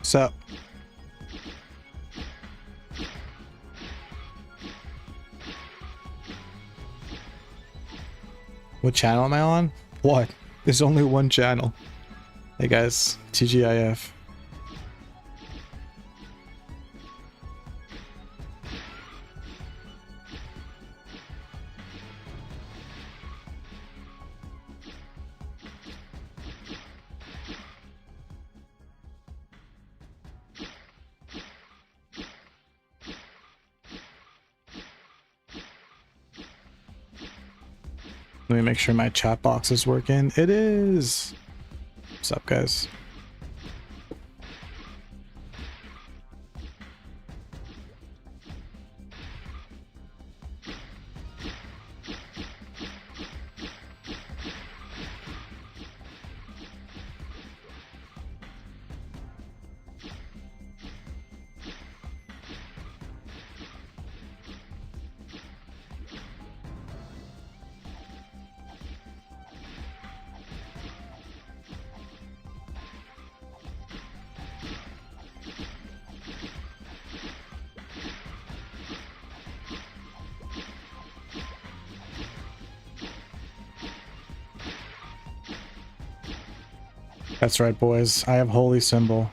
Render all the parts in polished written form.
So, what channel am I on? What? There's only one channel. Hey guys, TGIF. Let me make sure my chat box is working. It is. What's up, guys? That's right, boys. I have holy symbol.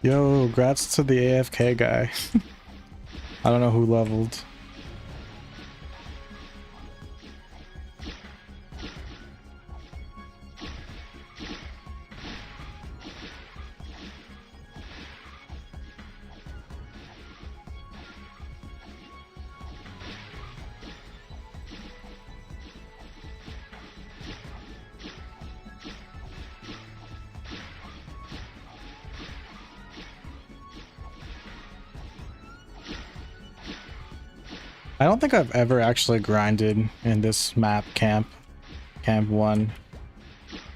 Yo, grats to the AFK guy. I don't know who leveled. I don't think I've ever actually grinded in this map, Camp 1.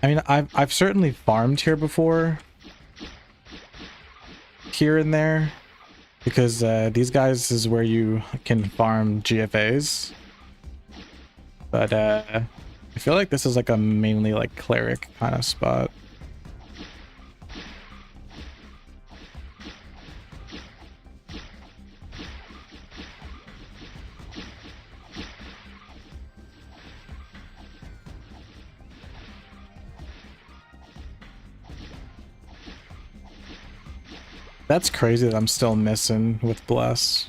I mean, I've certainly farmed here before, here and there, because these guys is where you can farm GFAs. But I feel like this is like a mainly like cleric kind of spot. That's crazy that I'm still missing with Bless.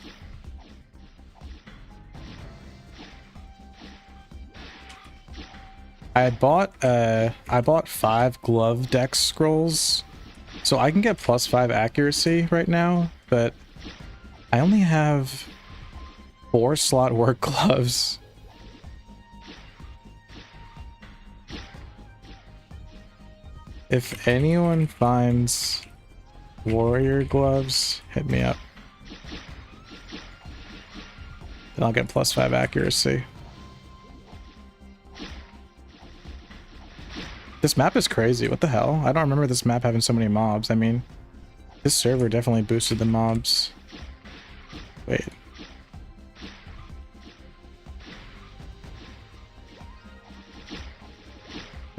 I bought 5 glove dex scrolls, so I can get +5 accuracy right now, but I only have 4 slot work gloves. If anyone finds warrior gloves, hit me up. Then I'll get +5 accuracy. This map is crazy. What the hell? I don't remember this map having so many mobs. I mean, this server definitely boosted the mobs. Wait.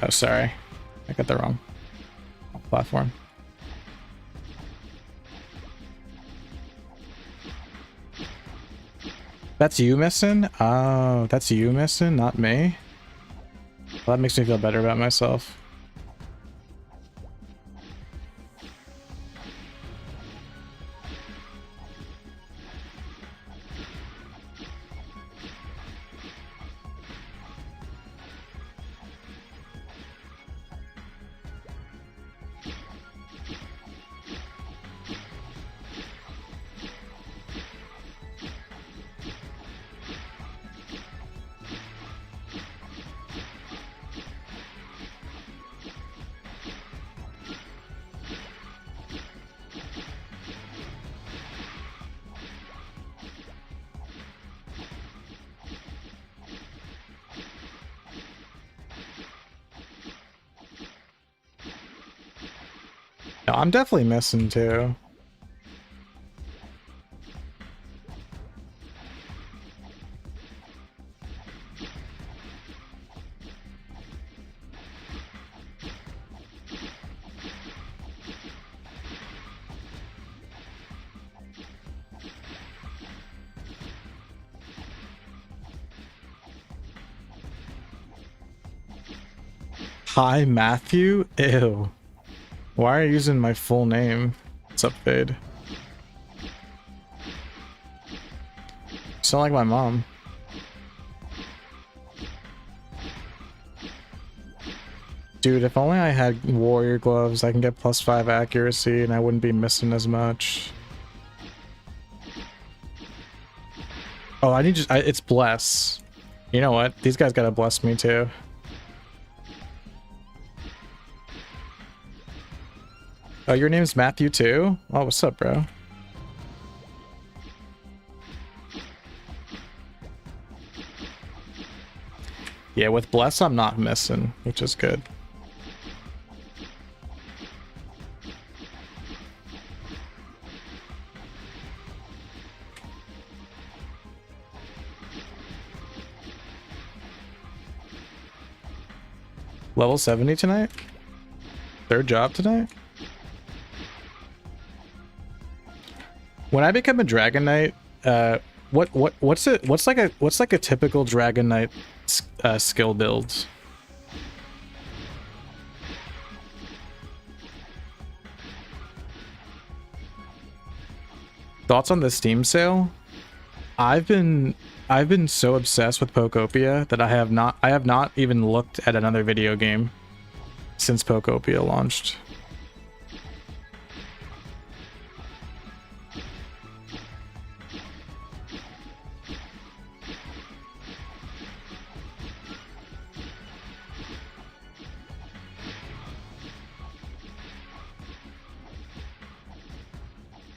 Oh, sorry. I got the wrong platform. That's you missing? Oh, that's you missing, not me? Well, that makes me feel better about myself. No, I'm definitely missing too. Hi, Matthew? Ew. Why are you using my full name? What's up, Fade? Sound like my mom. Dude, if only I had warrior gloves, I can get +5 accuracy and I wouldn't be missing as much. Oh, I need it's bless. You know what? These guys gotta bless me too. Oh, your name's Matthew too? Oh, what's up, bro? Yeah, with bless I'm not missing, which is good. Level 70 tonight? Third job tonight? When I become a Dragon Knight, what's like a typical Dragon Knight skill build? Thoughts on the Steam sale? I've been so obsessed with Pokopia that I have not even looked at another video game since Pokopia launched.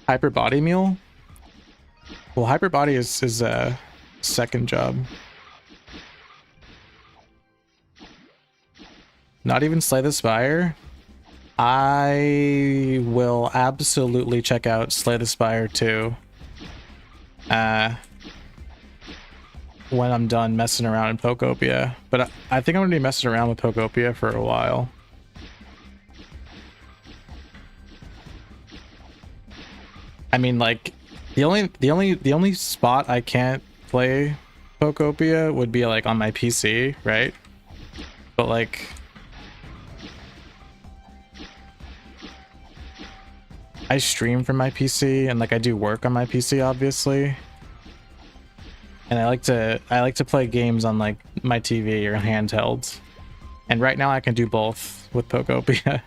Hyper Body Mule? Well, Hyper Body is a second job. Not even Slay the Spire? I will absolutely check out Slay the Spire too. When I'm done messing around in Pokopia. But I think I'm gonna be messing around with Pokopia for a while. I mean, like, the only spot I can't play Pokopia would be like on my PC, right? But like, I stream from my PC and like I do work on my PC, obviously. And I like to play games on like my TV or handheld. And right now I can do both with Pokopia.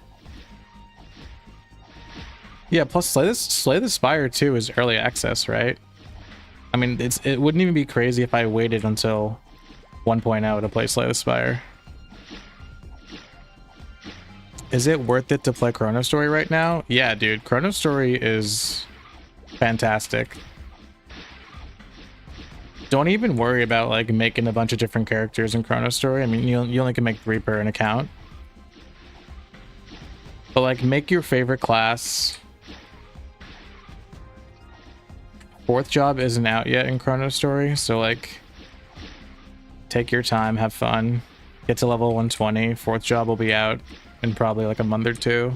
Yeah, plus Slay the Spire 2 is early access, right? I mean, it wouldn't even be crazy if I waited until 1.0 to play Slay the Spire. Is it worth it to play Chrono Story right now? Yeah, dude, Chrono Story is fantastic. Don't even worry about like making a bunch of different characters in Chrono Story. I mean, you only can make 3 per an account. But like, make your favorite class. 4th job isn't out yet in Chrono Story, so like, take your time, have fun, get to level 120. 4th job will be out in probably like a month or 2.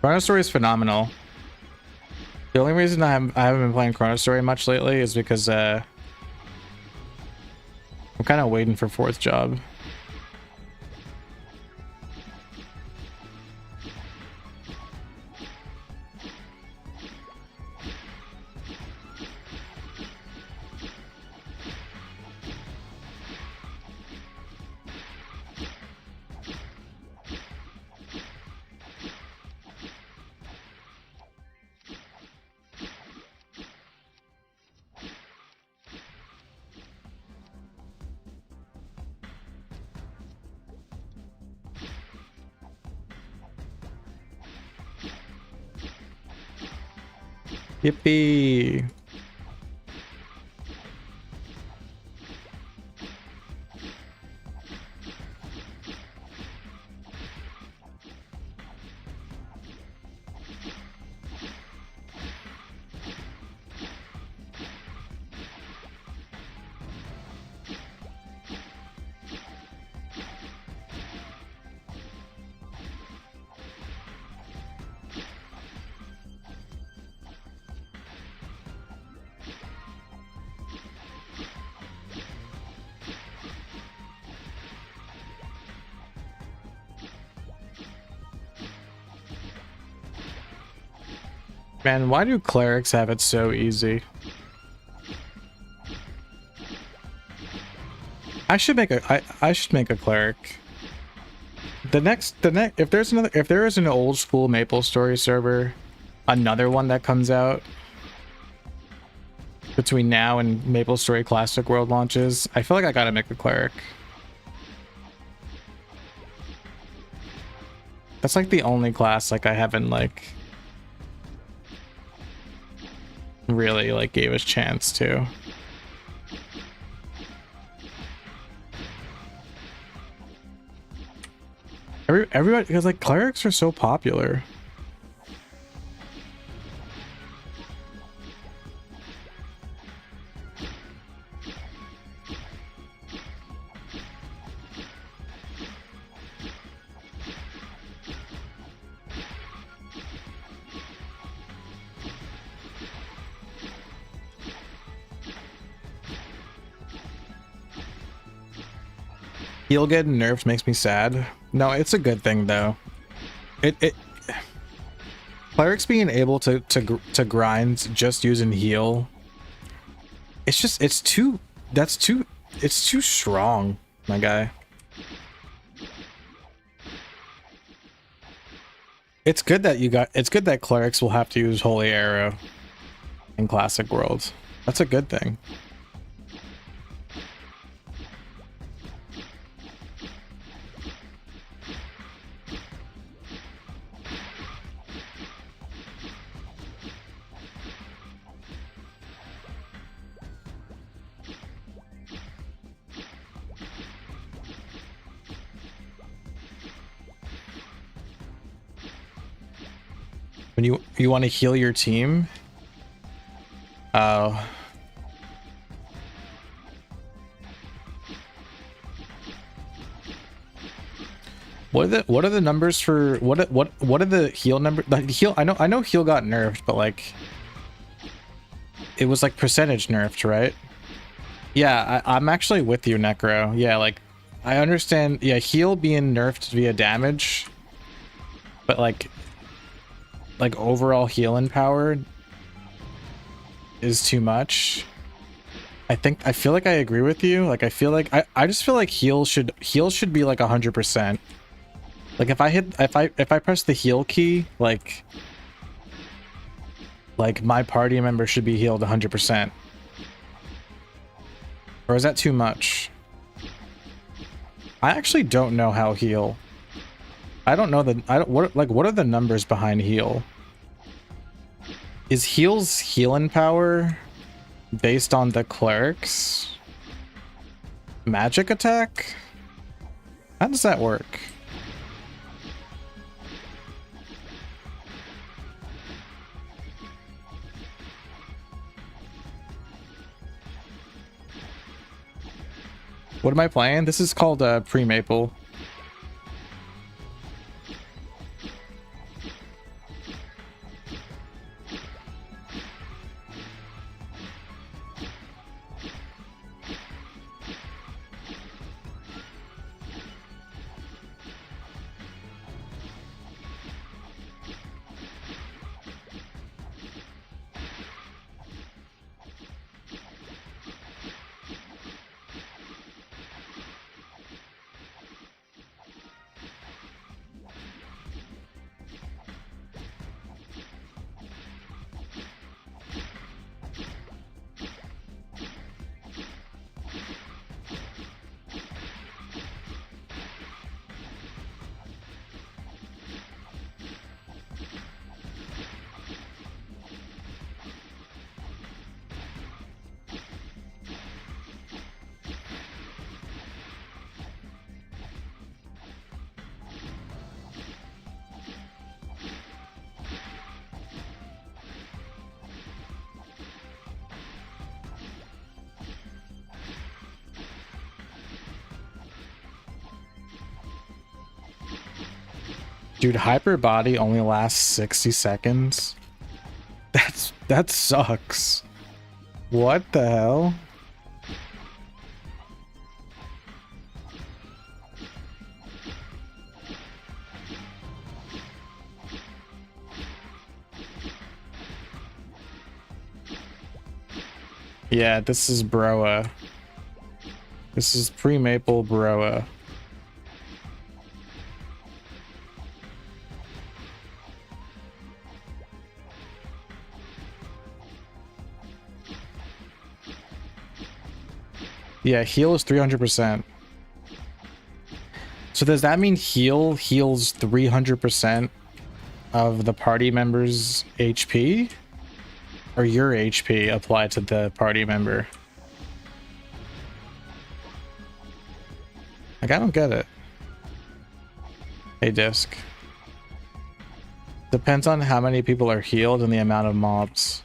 Chrono Story is phenomenal. The only reason I haven't been playing Chrono Story much lately is because I'm kind of waiting for 4th job. Yippee! Man, why do clerics have it so easy? I should make a cleric. If there is an old school MapleStory server, another one that comes out between now and MapleStory Classic World launches, I feel like I gotta make a cleric. That's like the only class like I haven't like really like gave a chance to. Everybody, because like clerics are so popular. Heal getting nerfed makes me sad. No, it's a good thing though. It clerics being able to grind just using heal. It's too strong, my guy. It's good that clerics will have to use Holy Arrow in Classic World. That's a good thing. When you want to heal your team? What are the numbers for what are the heal number? The heal, I know heal got nerfed, but like it was like percentage nerfed, right? Yeah, I'm actually with you, Necro. Yeah, like I understand. Yeah, heal being nerfed via damage, but like overall healing power is too much. I feel like I agree with you. Like I feel like I just feel like heal should be like 100%. Like if I press the heal key, like my party member should be healed 100%. Or is that too much? I actually don't know how heal. I don't know what are the numbers behind heal? Is heal's healing power based on the cleric's magic attack? How does that work? What am I playing? This is called pre-maple. Dude, hyper body only lasts 60 seconds. That sucks. What the hell? Yeah, this is Broa. This is pre-maple Broa. Yeah, heal is 300%. So does that mean heal heals 300% of the party member's HP? Or your HP applied to the party member? Like, I don't get it. Hey, Disc. Depends on how many people are healed and the amount of mobs.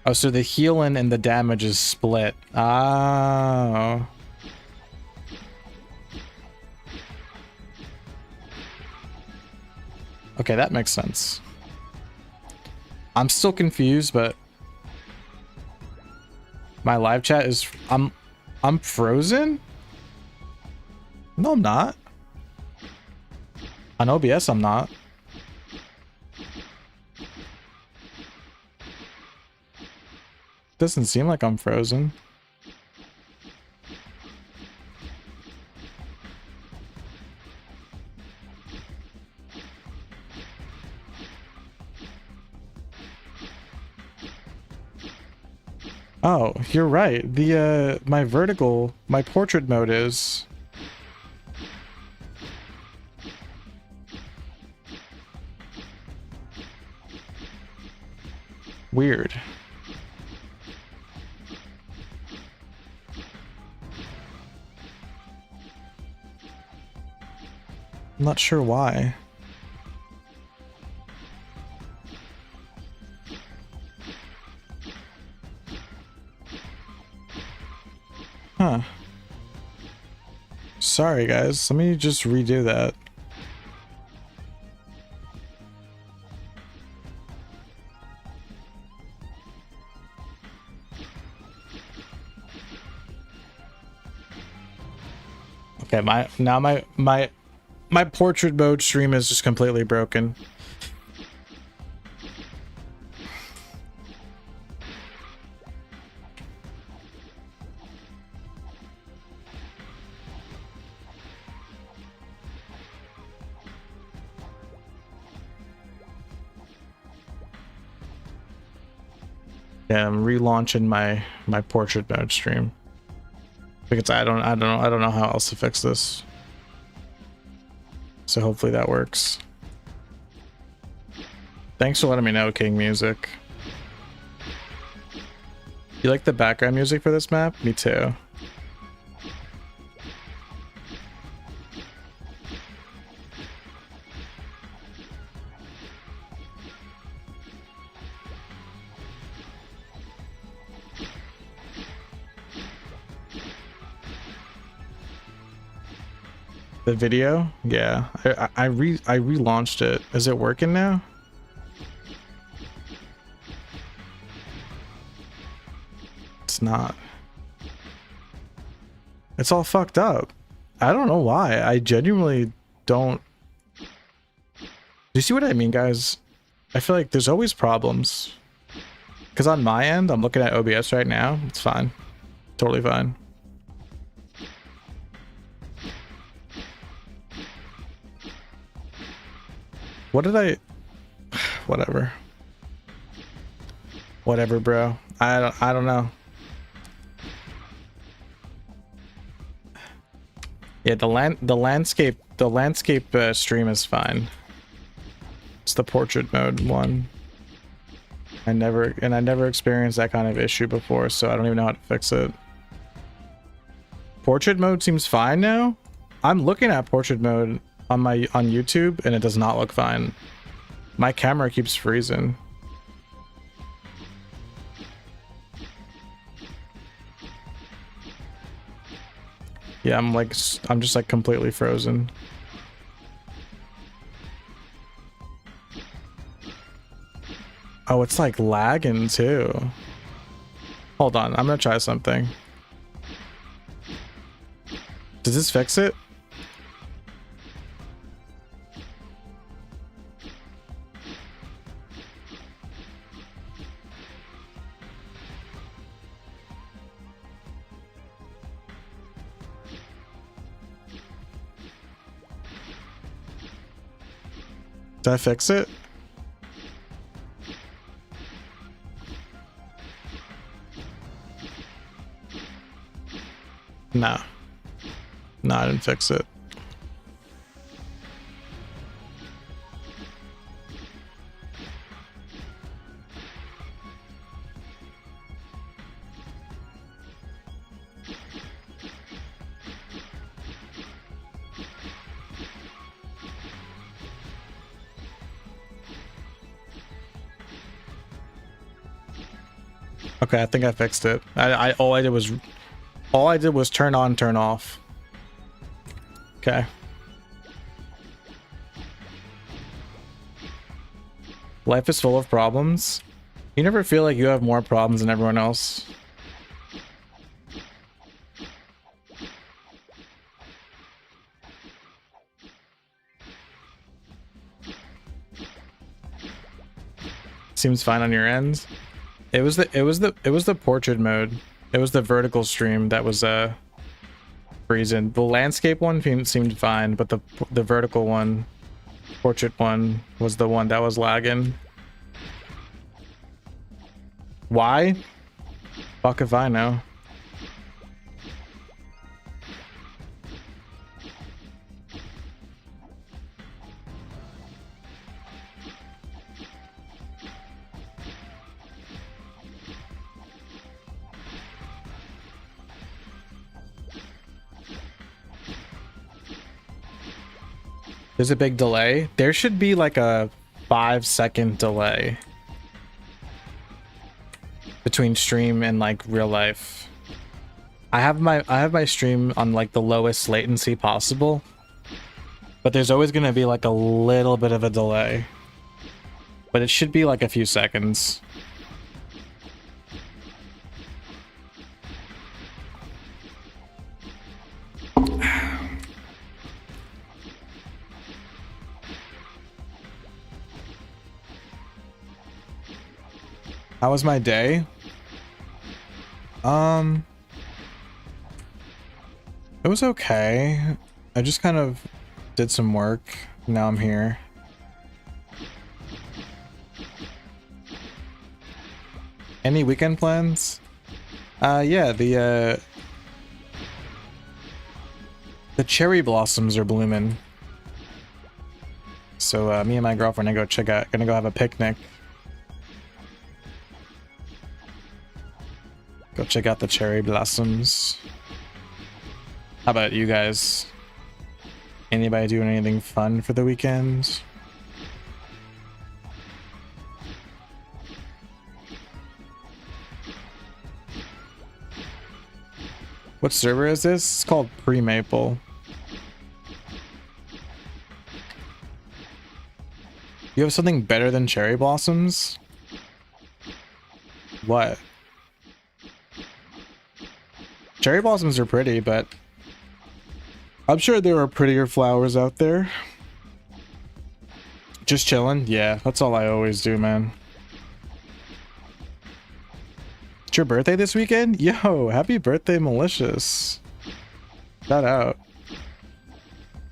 Oh, so the healing and the damage is split. Oh. Okay, that makes sense. I'm still confused, but my live chat is I'm frozen? No, I'm not. On OBS, I'm not. Doesn't seem like I'm frozen. Oh, you're right. The my portrait mode is weird. I'm not sure why. Huh. Sorry, guys. Let me just redo that. Okay, my portrait mode stream is just completely broken. Yeah, I'm relaunching my portrait mode stream because I don't know how else to fix this. So hopefully that works. Thanks for letting me know, King Music. You like the background music for this map? Me too. The video? Yeah. I relaunched it. Is it working now? It's not. It's all fucked up. I don't know why. I genuinely don't. Do you see what I mean, guys? I feel like there's always problems. Because on my end, I'm looking at OBS right now. It's fine. Totally fine. What did I... Whatever. Whatever, bro. I don't know. Yeah, the landscape stream is fine. It's the portrait mode one. I never experienced that kind of issue before, so I don't even know how to fix it. Portrait mode seems fine now. I'm looking at portrait mode on YouTube and it does not look fine. My camera keeps freezing. Yeah, I'm just like completely frozen. Oh, it's like lagging too. Hold on, I'm gonna try something. Does this fix it? Did I fix it? No. No, I didn't fix it. Okay, I think I fixed it. All I did was turn on, turn off. Okay. Life is full of problems. You never feel like you have more problems than everyone else. Seems fine on your end. It was the portrait mode. It was the vertical stream that was freezing. The landscape one seemed fine, but the vertical one, portrait one, was the one that was lagging. Why? Fuck if I know. There's a big delay. There should be like a 5-second delay between stream and like real life. I have my stream on like the lowest latency possible, but there's always gonna be like a little bit of a delay. But it should be like a few seconds. How was my day? It was okay. I just kind of did some work. Now I'm here. Any weekend plans? Yeah, the cherry blossoms are blooming. So me and my girlfriend are gonna go have a picnic. Go check out the cherry blossoms. How about you guys? Anybody doing anything fun for the weekend? What server is this? It's called Pre-Maple. You have something better than cherry blossoms? What? Cherry blossoms are pretty, but I'm sure there are prettier flowers out there. Just chilling? Yeah, that's all I always do, man. It's your birthday this weekend? Yo, happy birthday, Malicious. Shout out.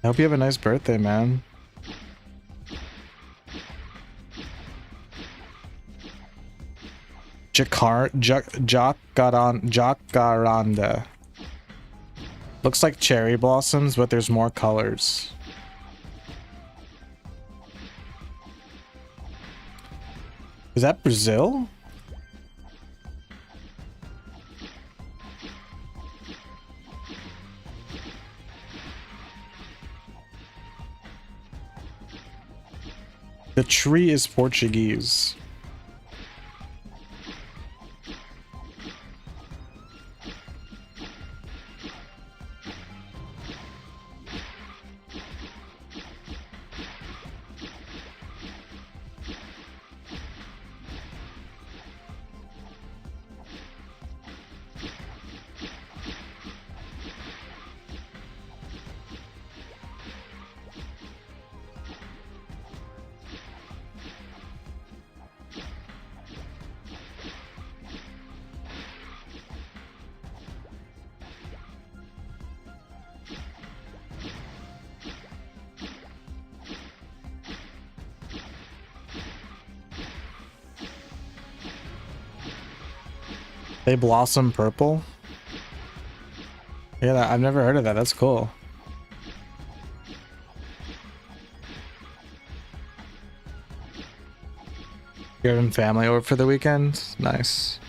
I hope you have a nice birthday, man. Jacaranda. Looks like cherry blossoms, but there's more colors. Is that Brazil? The tree is Portuguese. They blossom purple? Yeah, I've never heard of that. That's cool. You're having family over for the weekend? Nice.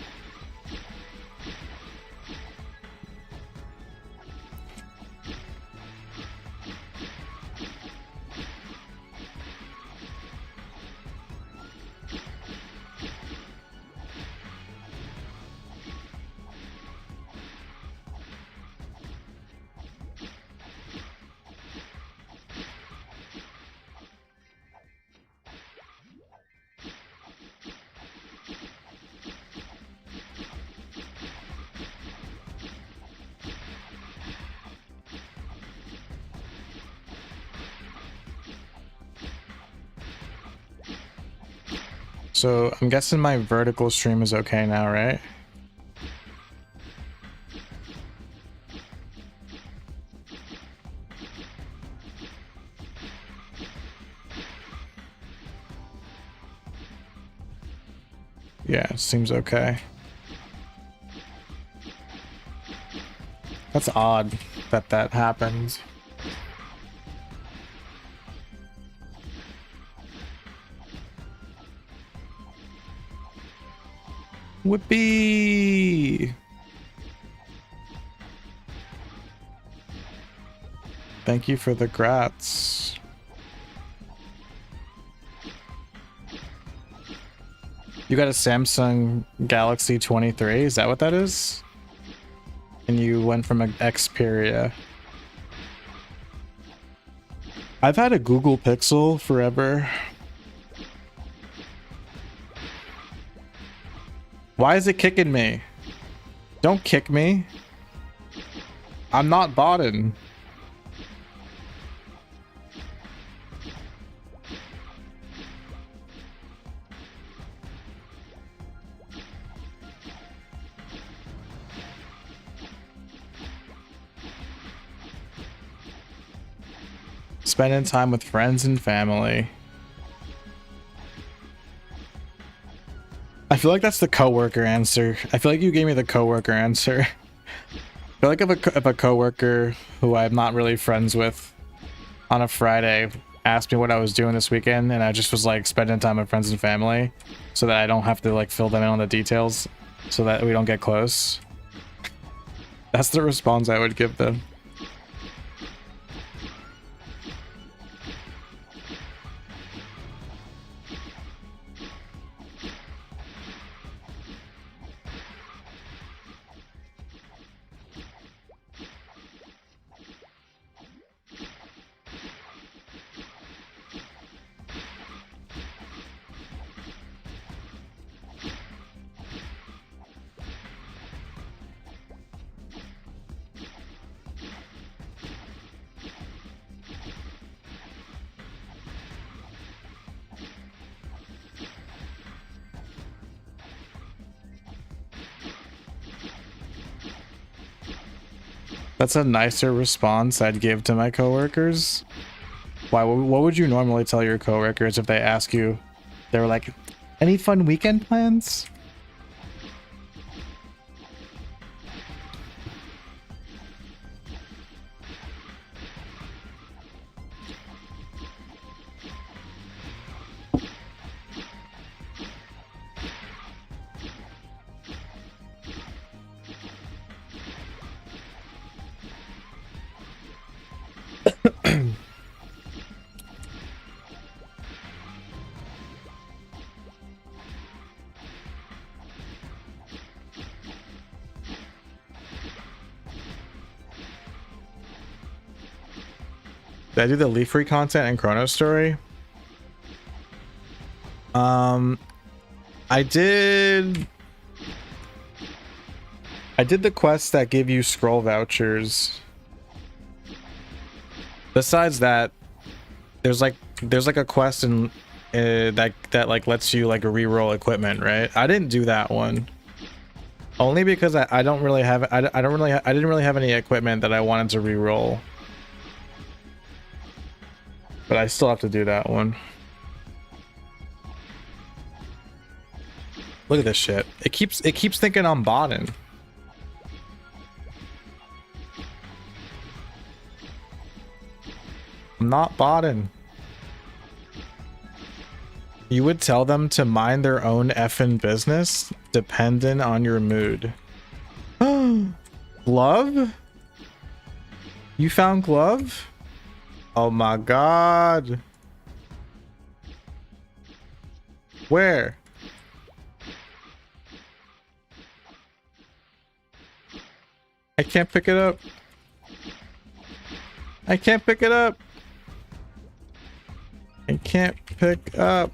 So I'm guessing my vertical stream is okay now, right? Yeah, seems okay. That's odd that that happened. Whippy! Thank you for the grats. You got a Samsung Galaxy 23? Is that what that is? And you went from an Xperia. I've had a Google Pixel forever. Why is it kicking me? Don't kick me. I'm not botting. Spending time with friends and family. I feel like that's the coworker answer. I feel like you gave me the coworker answer. I feel like if a coworker who I'm not really friends with on a Friday asked me what I was doing this weekend, and I just was like spending time with friends and family, so that I don't have to like fill them in on the details, so that we don't get close. That's the response I would give them. That's a nicer response I'd give to my coworkers. Why? What would you normally tell your coworkers if they ask you? They were like, "Any fun weekend plans?" Did I do the Leaf Free content and Chrono Story? I did the quests that give you scroll vouchers. Besides that, there's like a quest in that like lets you like reroll equipment, right? I didn't do that one. Only because I don't really have I didn't really have any equipment that I wanted to reroll. But I still have to do that one. Look at this shit. It keeps thinking I'm botting. I'm not botting. You would tell them to mind their own effing business, dependent on your mood. Glove? You found glove? Oh my god. Where? I can't pick it up. I can't pick it up. I can't pick up.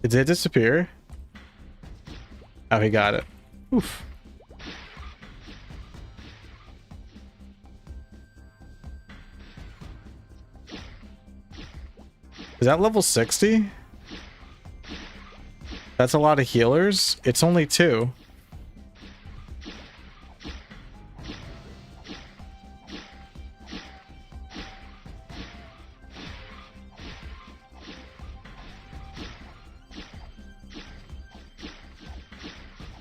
Did it disappear? Oh, he got it. Oof. Is that level 60? That's a lot of healers. It's only 2.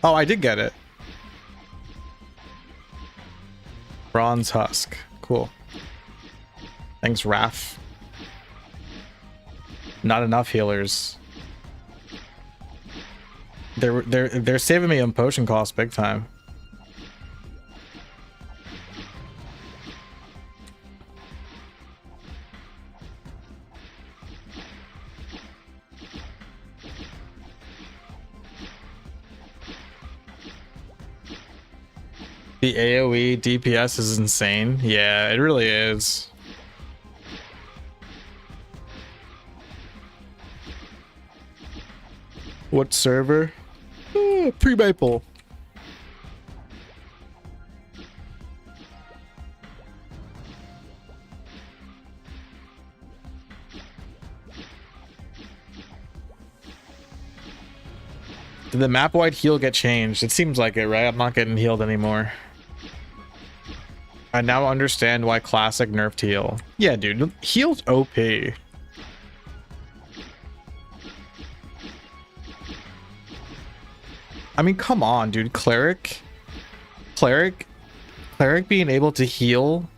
Oh, I did get it. Bronze husk. Cool. Thanks, Raph. Not enough healers. They're saving me on potion cost big time. The AoE DPS is insane. Yeah, it really is. What server? Pre-maple. Did the map-wide heal get changed? It seems like it, right? I'm not getting healed anymore. I now understand why classic nerfed heal. Yeah, dude, heal's OP. I mean, come on, dude. Cleric being able to heal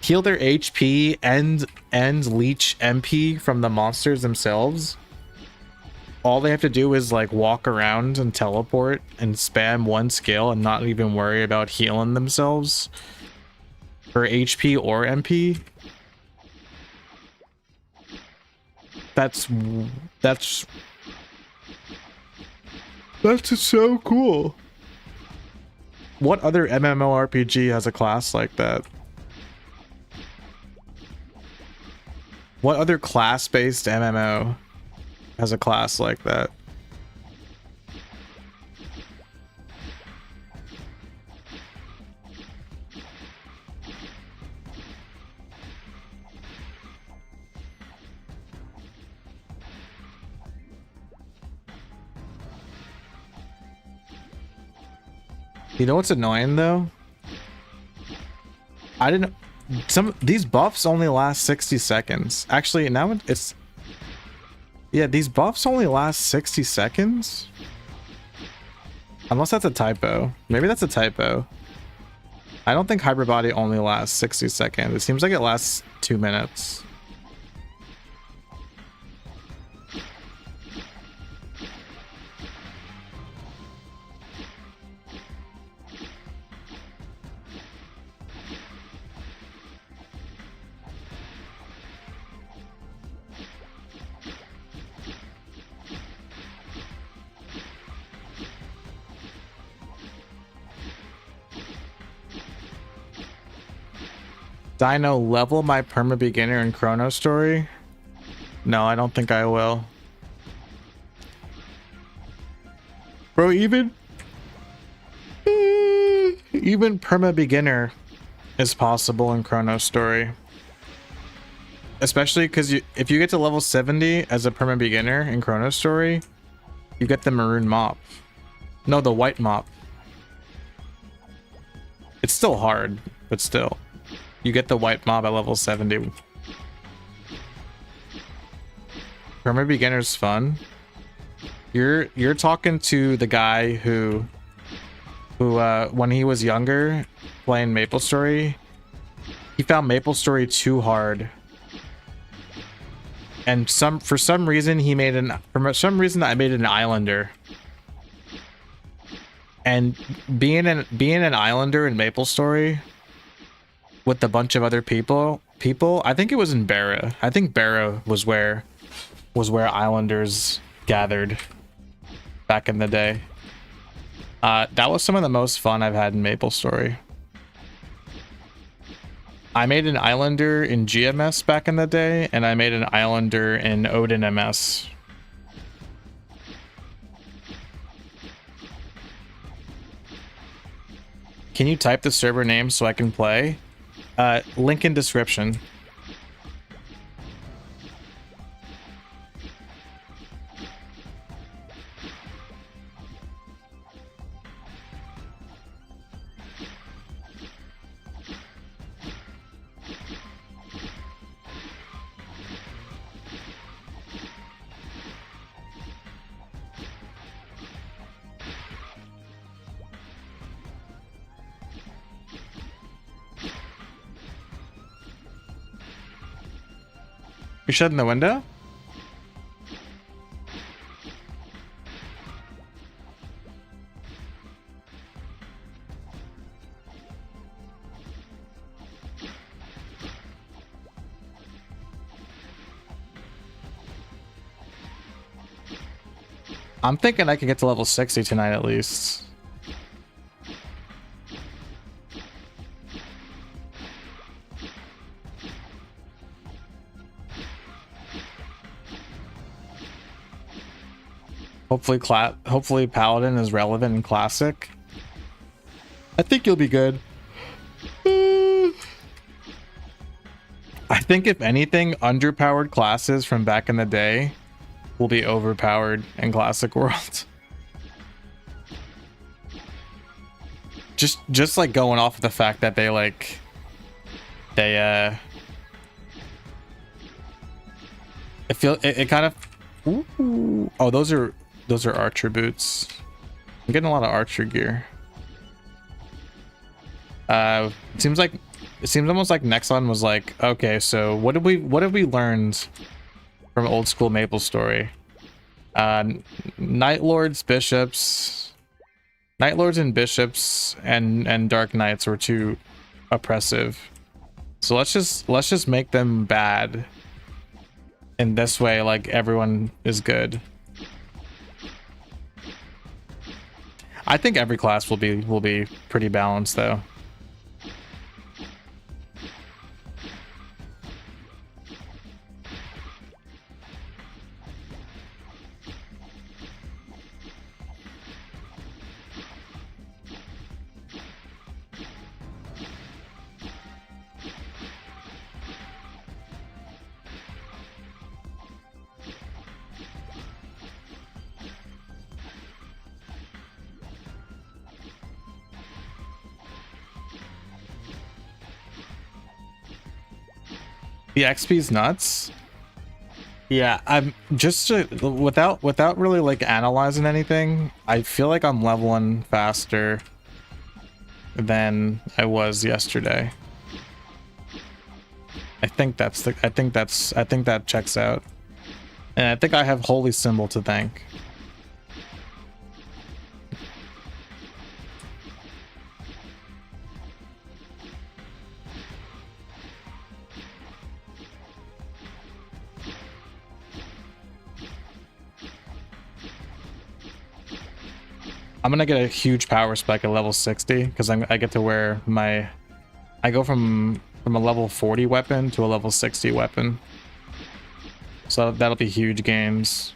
their HP and leech MP from the monsters themselves. All they have to do is like walk around and teleport and spam one skill and not even worry about healing themselves for HP or MP. That's so cool. What other MMORPG has a class like that? What other class-based MMO has a class like that? You know what's annoying though? I didn't. These buffs only last 60 seconds. Actually, now it's. Yeah, these buffs only last 60 seconds. Unless that's a typo. Maybe that's a typo. I don't think Hyper Body only lasts 60 seconds. It seems like it lasts 2 minutes. Dino, level my perma beginner in Chrono Story? No, I don't think I will. Bro, even perma beginner is possible in Chrono Story. Especially because if you get to level 70 as a perma beginner in Chrono Story, you get the maroon mop. No, the white mop. It's still hard, but still. You get the white mob at level 70. Perma beginner's fun. You're talking to the guy who when he was younger playing MapleStory, he found MapleStory too hard. And for some reason I made an islander. And being an islander in MapleStory with a bunch of other people, I think it was in Barra. I think Barra was where islanders gathered back in the day. That was some of the most fun I've had in MapleStory. I made an islander in GMS back in the day, and I made an islander in Odin MS. Can you type the server name so I can play? Link in description. You shutting the window? I'm thinking I could get to level 60 tonight at least. Hopefully Paladin is relevant in Classic. I think you'll be good. I think if anything, underpowered classes from back in the day will be overpowered in Classic World. Just like going off of the fact that they it kind of. Ooh. Oh, those are archer boots. I'm getting a lot of archer gear. It seems almost like Nexon was like, okay, so what have we learned from old school MapleStory? Night Lords and bishops and Dark Knights were too oppressive. So let's just make them bad. In this way, like, everyone is good. I think every class will be pretty balanced though. The XP's nuts. Yeah, I'm just without really like analyzing anything, I feel like I'm leveling faster than I was yesterday. I think that checks out. And I think I have Holy Symbol to thank. I'm gonna get a huge power spike at level 60 because I get to wear my. I go from a level 40 weapon to a level 60 weapon, so that'll be huge gains.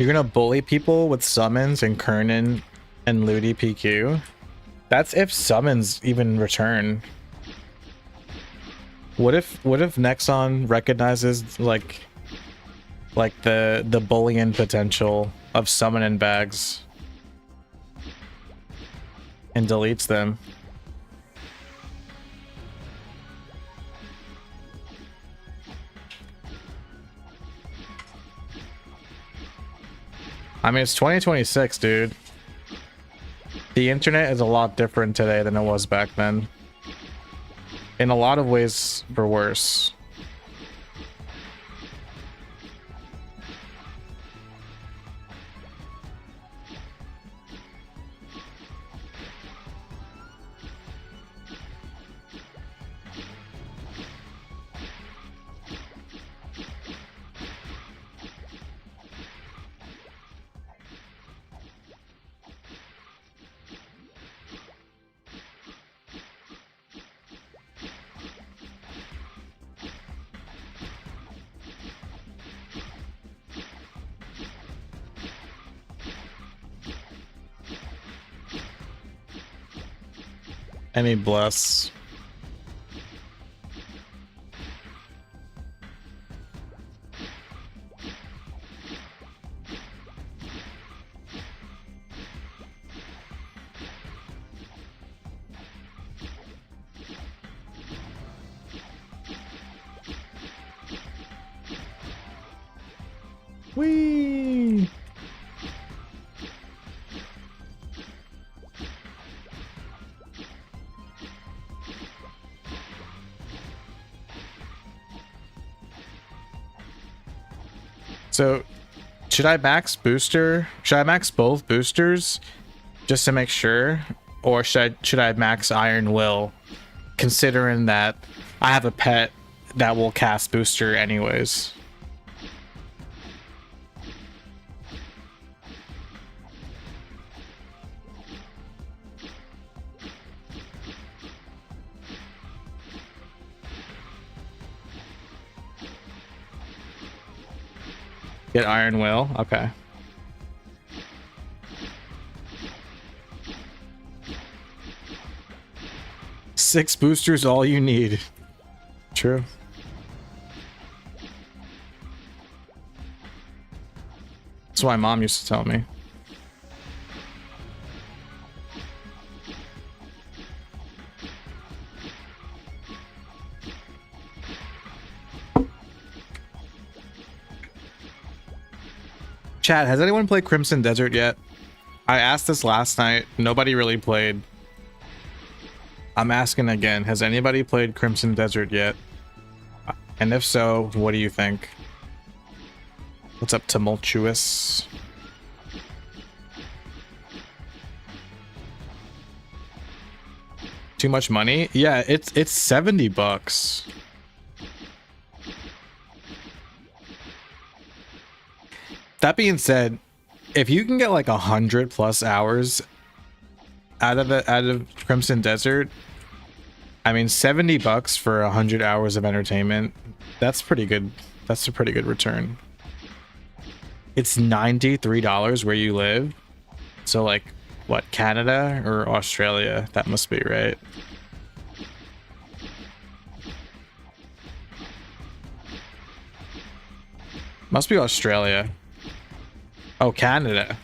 You're gonna bully people with summons and Kernan and Ludi PQ? That's if summons even return. What if Nexon recognizes like the bullying potential of summoning bags and deletes them? I mean, it's 2026, dude. The internet is a lot different today than it was back then. In a lot of ways, for worse. Any bless. Whee! So, should I max booster? Should I max both boosters just to make sure, or should I max Iron Will, considering that I have a pet that will cast booster anyways? Get Iron Will? Okay. Six boosters, all you need. True. That's what my mom used to tell me. Chat, has anyone played Crimson Desert yet? I asked this last night. Nobody really played. I'm asking again. Has anybody played Crimson Desert yet? And if so, what do you think? What's up, Tumultuous? Too much money? Yeah, it's $70. That being said, if you can get like 100+ hours out of Crimson Desert, I mean, $70 for 100 hours of entertainment, that's pretty good. That's a pretty good return. It's $93 where you live. So like, what, Canada or Australia? That must be right. Must be Australia. Oh, Canada.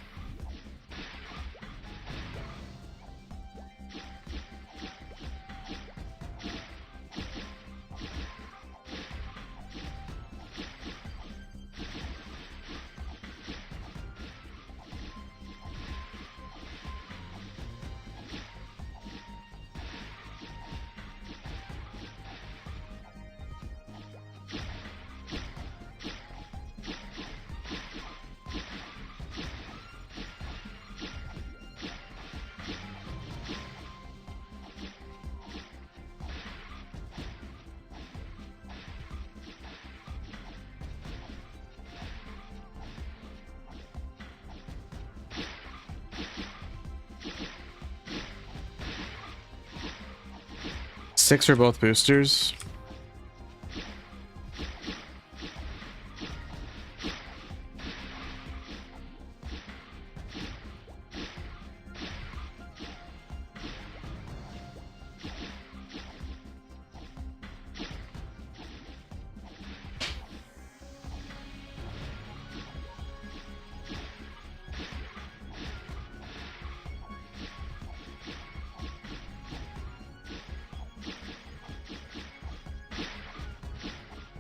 Six for both boosters.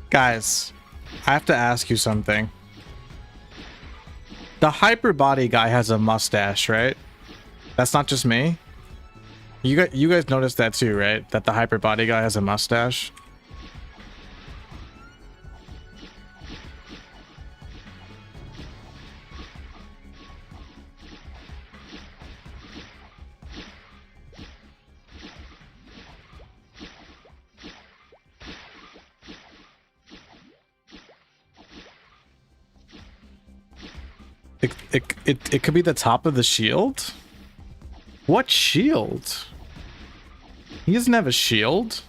Guys, I have to ask you something. The hyper body guy has a mustache, right? That's not just me. You guys noticed that too, right? That the hyper body guy has a mustache. It could be the top of the shield? What shield? He doesn't have a shield.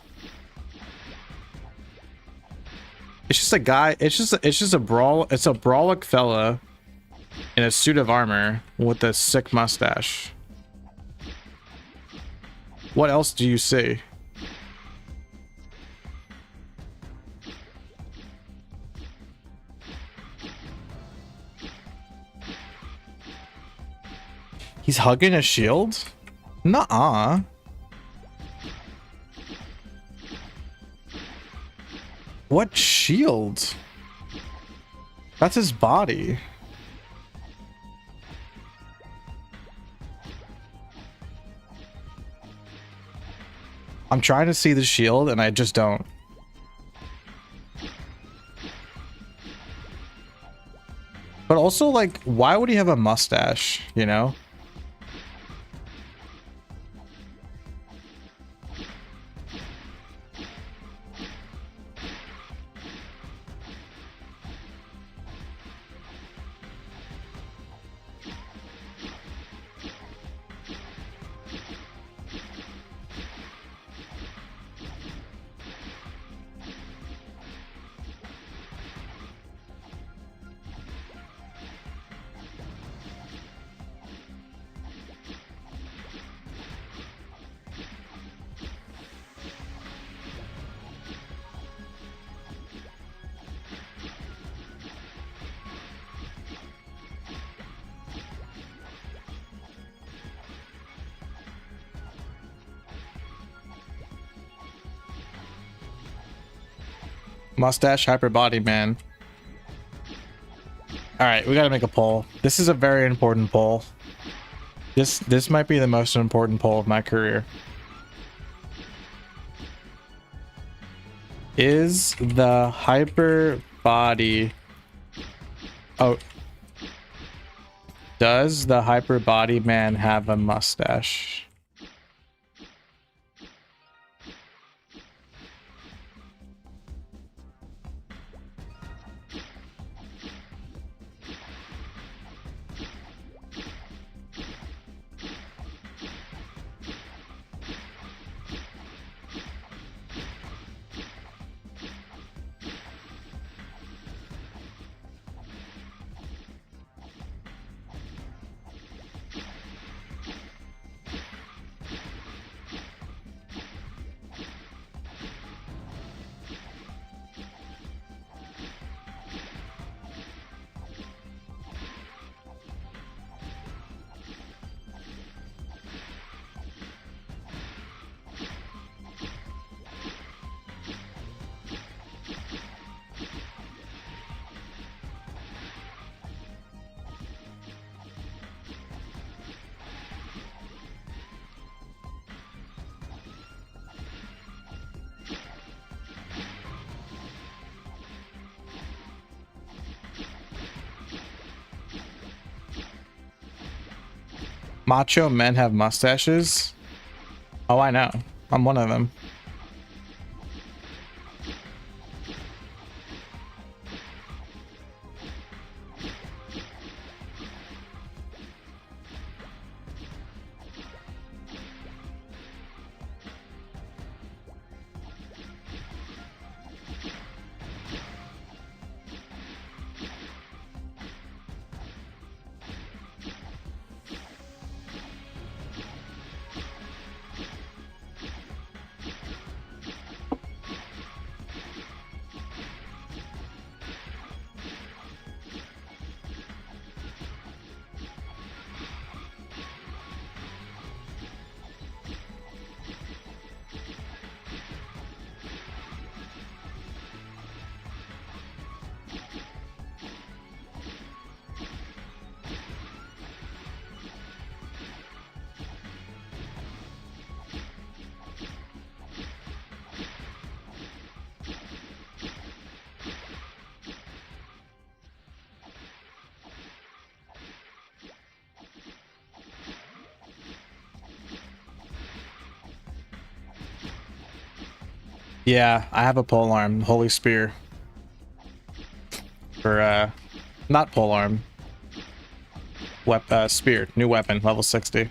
It's just a guy. It's just a brawl. It's a brawlic fella in a suit of armor with a sick mustache. What else do you see? He's hugging a shield? Nuh-uh. What shield? That's his body. I'm trying to see the shield and I just don't. But also, like, why would he have a mustache, you know? Mustache, hyper body, man. All right, we gotta make a poll. This is a very important poll. This might be the most important poll of my career. Is the hyper body... Oh. Does the hyper body man have a mustache? Macho men have mustaches? Oh, I know. I'm one of them. Yeah, I have a polearm, Holy Spear. For, not polearm. Spear, new weapon, level 60.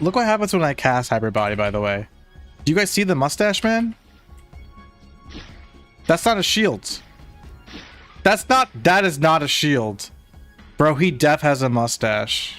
Look what happens when I cast Hybrid Body, by the way. Do you guys see the mustache, man? That's not a shield. That is not a shield. Bro, he def has a mustache.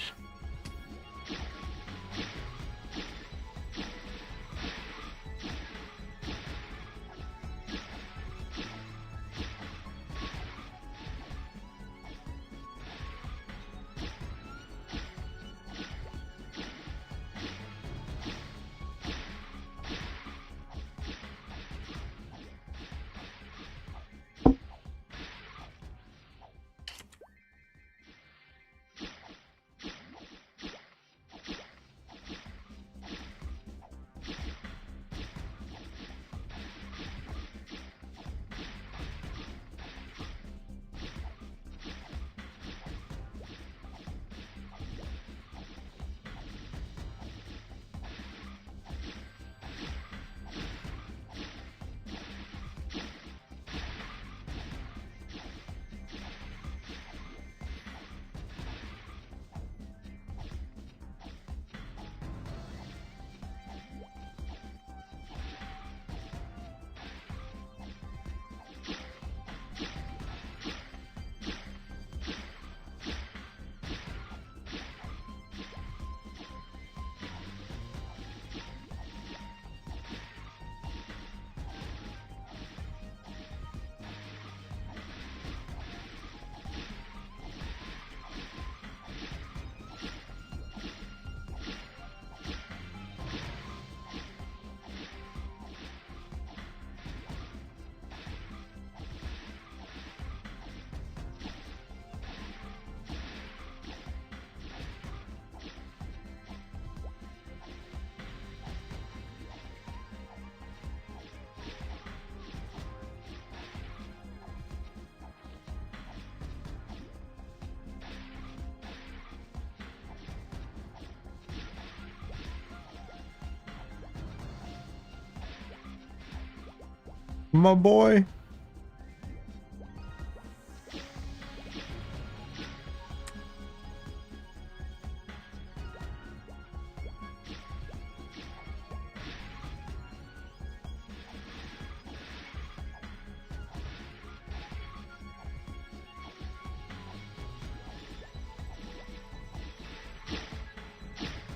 My boy.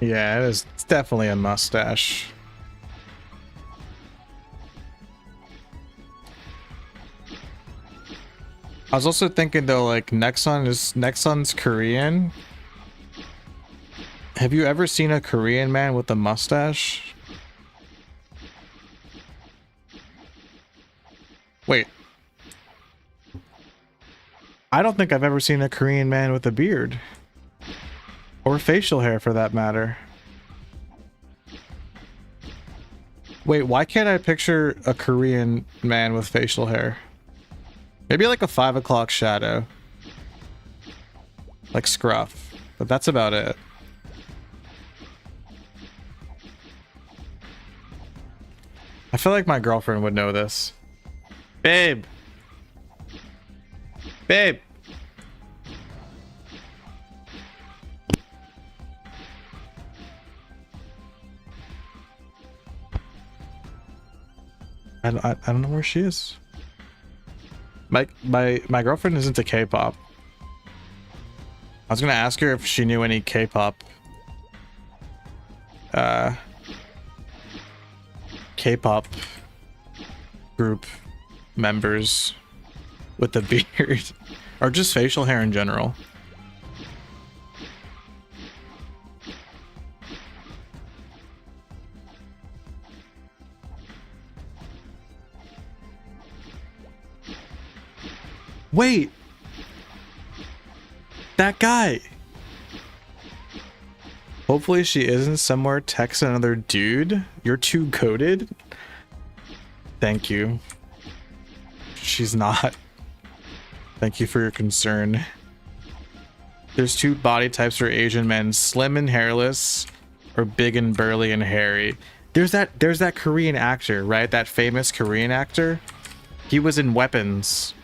Yeah, it's definitely a mustache. I was also thinking though, like Nexon's Korean. Have you ever seen a Korean man with a mustache? Wait. I don't think I've ever seen a Korean man with a beard. Or facial hair for that matter. Wait, why can't I picture a Korean man with facial hair? Maybe like a 5 o'clock shadow. like scruff, but that's about it. I feel like my girlfriend would know this. Babe. Babe. I don't know where she is. My girlfriend is into K-pop. I was gonna ask her if she knew any K-pop K-pop group members with a beard or just facial hair in general. Wait, that guy. Hopefully she isn't somewhere texting another dude. You're too goated. Thank you. She's not. Thank you for your concern. There's two body types for Asian men: slim and hairless, or big and burly and hairy. There's that Korean actor, right? That famous Korean actor. He was in Weapons.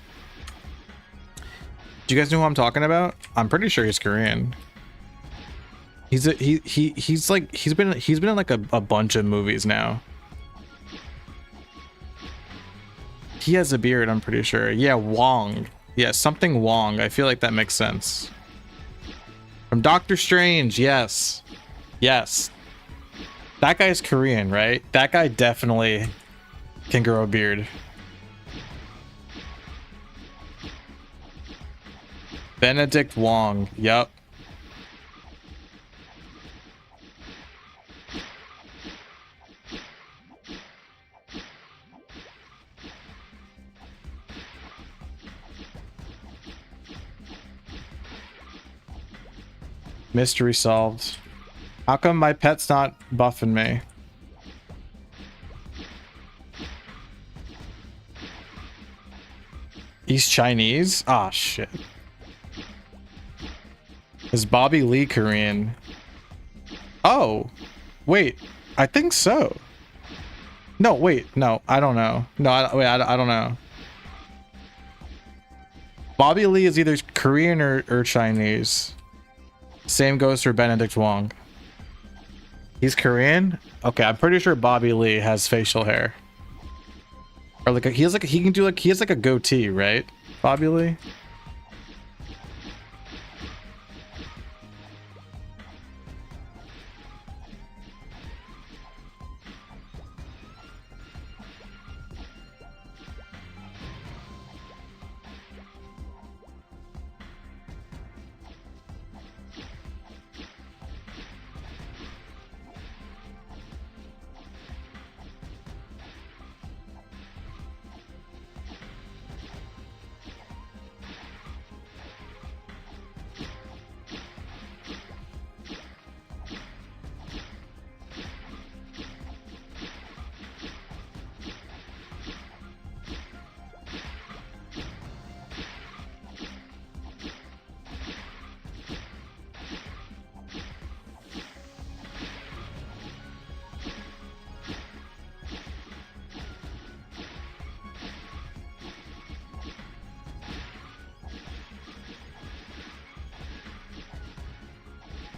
Do you guys know who I'm talking about? I'm pretty sure he's Korean. He's been in like a bunch of movies now. He has a beard, I'm pretty sure. Yeah, Wong. Yeah, something Wong. I feel like that makes sense. From Doctor Strange, yes. Yes. That guy's Korean, right? That guy definitely can grow a beard. Benedict Wong. Yup. Mystery solved. How come my pet's not buffing me? He's Chinese? Ah, shit. Is Bobby Lee Korean? Oh, wait. I think so. No, wait. No, I don't know. No, I don't know. Bobby Lee is either Korean or Chinese. Same goes for Benedict Wong. He's Korean? Okay, I'm pretty sure Bobby Lee has facial hair. Or like he has like a goatee, right? Bobby Lee?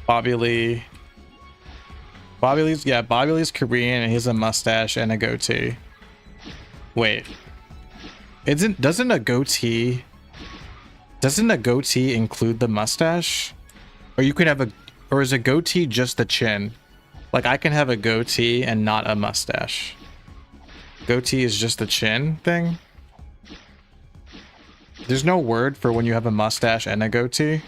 Bobby Lee. Bobby Lee's Korean and he has a mustache and a goatee. Wait. Doesn't a goatee include the mustache? Or you could have or is a goatee just the chin? Like I can have a goatee and not a mustache. Goatee is just the chin thing? There's no word for when you have a mustache and a goatee?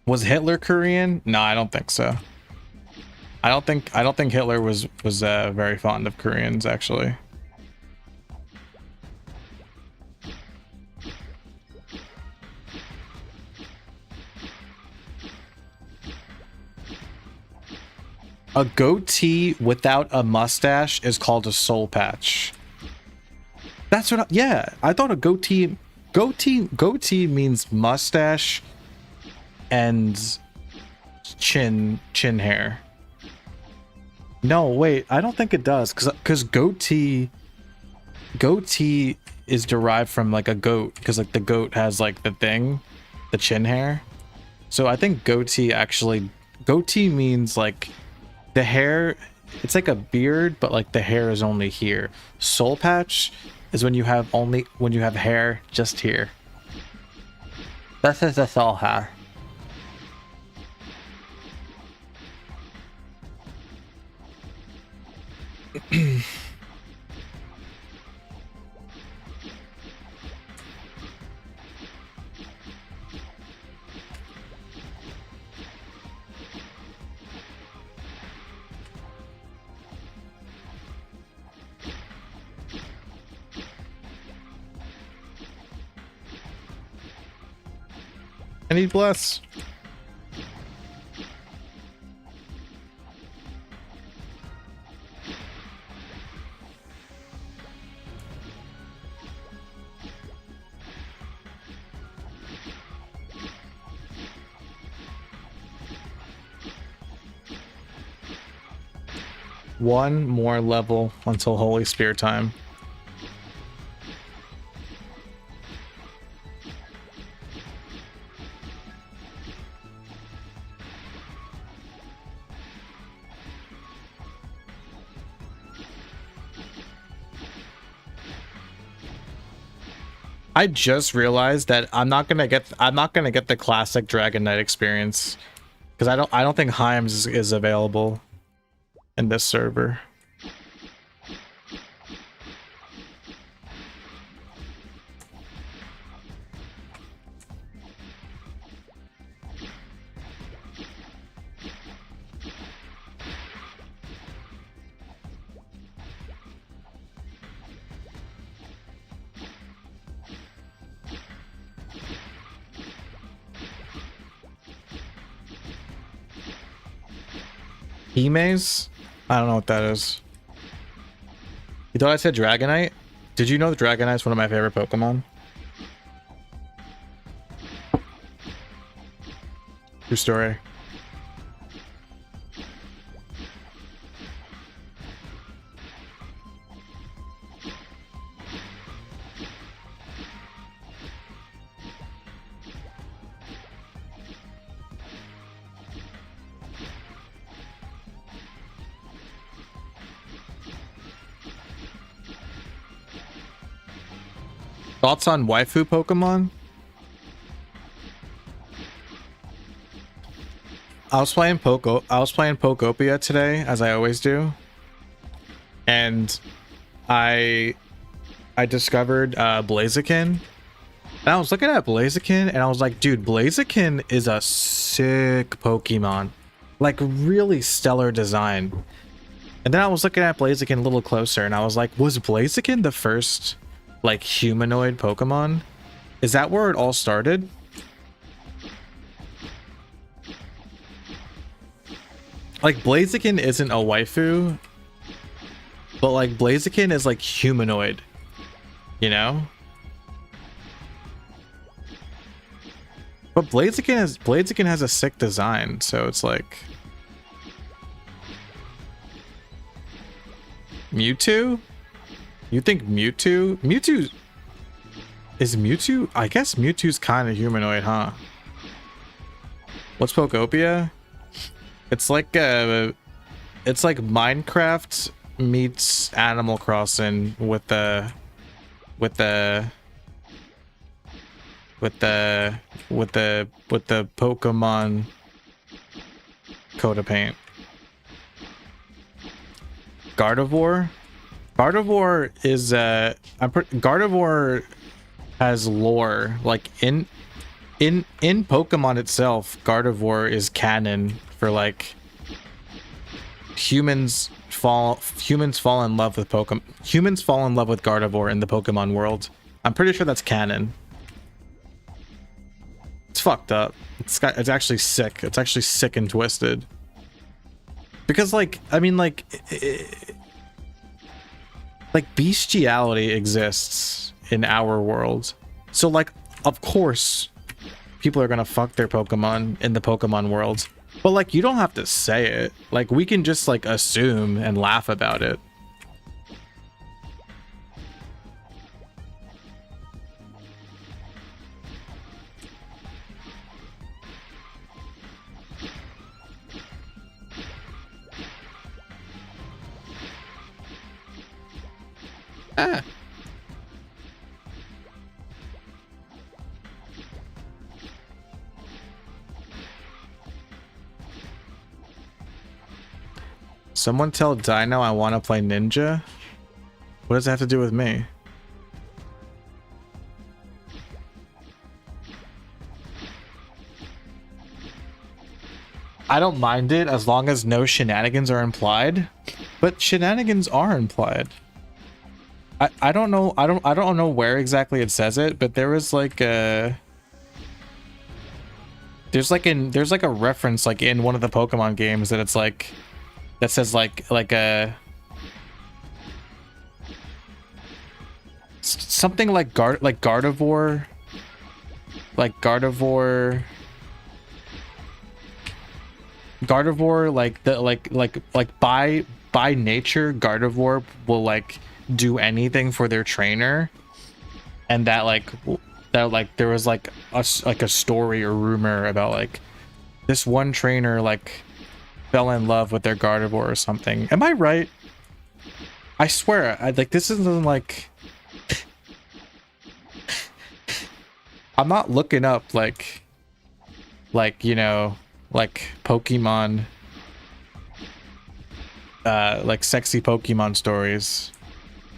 Was Hitler Korean? No, I don't think so. I don't think Hitler was very fond of Koreans actually. A goatee without a mustache is called a soul patch. That's what yeah, I thought a goatee means mustache and chin hair. No, wait, I don't think it does, because goatee is derived from like a goat, because like the goat has like the thing, the chin hair. So I think goatee means like the hair, it's like a beard, but like the hair is only here. Soul patch is when you have hair just here. This is the soul hair. I need bless. One more level until Holy Spear time. I just realized that I'm not gonna get the classic Dragon Knight experience, because I don't think Heims is available in this server. Himes? I don't know what that is. You thought I said Dragonite? Did you know that Dragonite is one of my favorite Pokemon? True story. Thoughts on waifu Pokemon? I was playing Pokopia today, as I always do. And I discovered Blaziken. And I was looking at Blaziken and I was like, dude, Blaziken is a sick Pokemon. Like really stellar design. And then I was looking at Blaziken a little closer and I was like, was Blaziken the first like humanoid Pokemon? Is that where it all started? Like Blaziken isn't a waifu, but like Blaziken is like humanoid, you know? But Blaziken has a sick design, so it's like Mewtwo? You think Mewtwo? Is Mewtwo? I guess Mewtwo's kind of humanoid, huh? What's Pokopia? It's like Minecraft meets Animal Crossing with the Pokemon coat of paint. Gardevoir? Gardevoir is Gardevoir has lore. Like in Pokemon itself, Gardevoir is canon for like humans fall in love with Gardevoir in the Pokemon world. I'm pretty sure that's canon. It's fucked up. It's actually sick. It's actually sick and twisted. Because like, I mean like like bestiality exists in our world. So like, of course, people are gonna fuck their Pokemon in the Pokemon world. But like, you don't have to say it. Like, we can just like assume and laugh about it. Ah. Someone tell Dino I want to play Ninja? What does that have to do with me? I don't mind it as long as no shenanigans are implied, but shenanigans are implied. I don't know I don't know where exactly it says it, but there was like a there's like a reference like in one of the Pokemon games that it's like that says like a something like Gardevoir like the like by nature Gardevoir will like do anything for their trainer, and that like there was like a story or rumor about like this one trainer like fell in love with their Gardevoir or something. Am I right? I swear, like this isn't like I'm not looking up like you know like Pokemon like sexy Pokemon stories.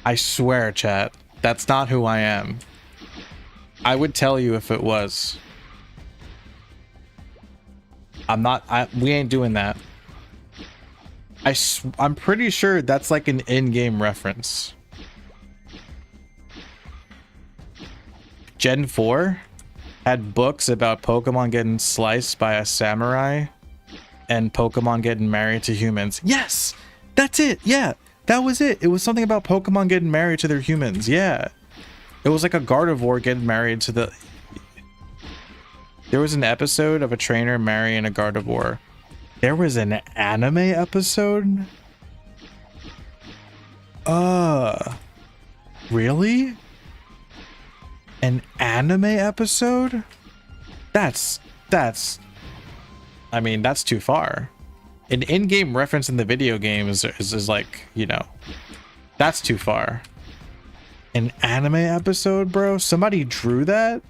I swear, chat, that's not who I am. I would tell you if it was. I'm not. We ain't doing that. I'm pretty sure that's like an in-game reference. Gen 4 had books about Pokemon getting sliced by a samurai and Pokemon getting married to humans. Yes, that's it. Yeah. That was it. It was something about Pokemon getting married to their humans. Yeah. It was like a Gardevoir getting married to the... There was an episode of a trainer marrying a Gardevoir. There was an anime episode? Really? An anime episode? That's... I mean, that's too far. An in-game reference in the video game is like, you know, that's too far. An anime episode, bro? Somebody drew that?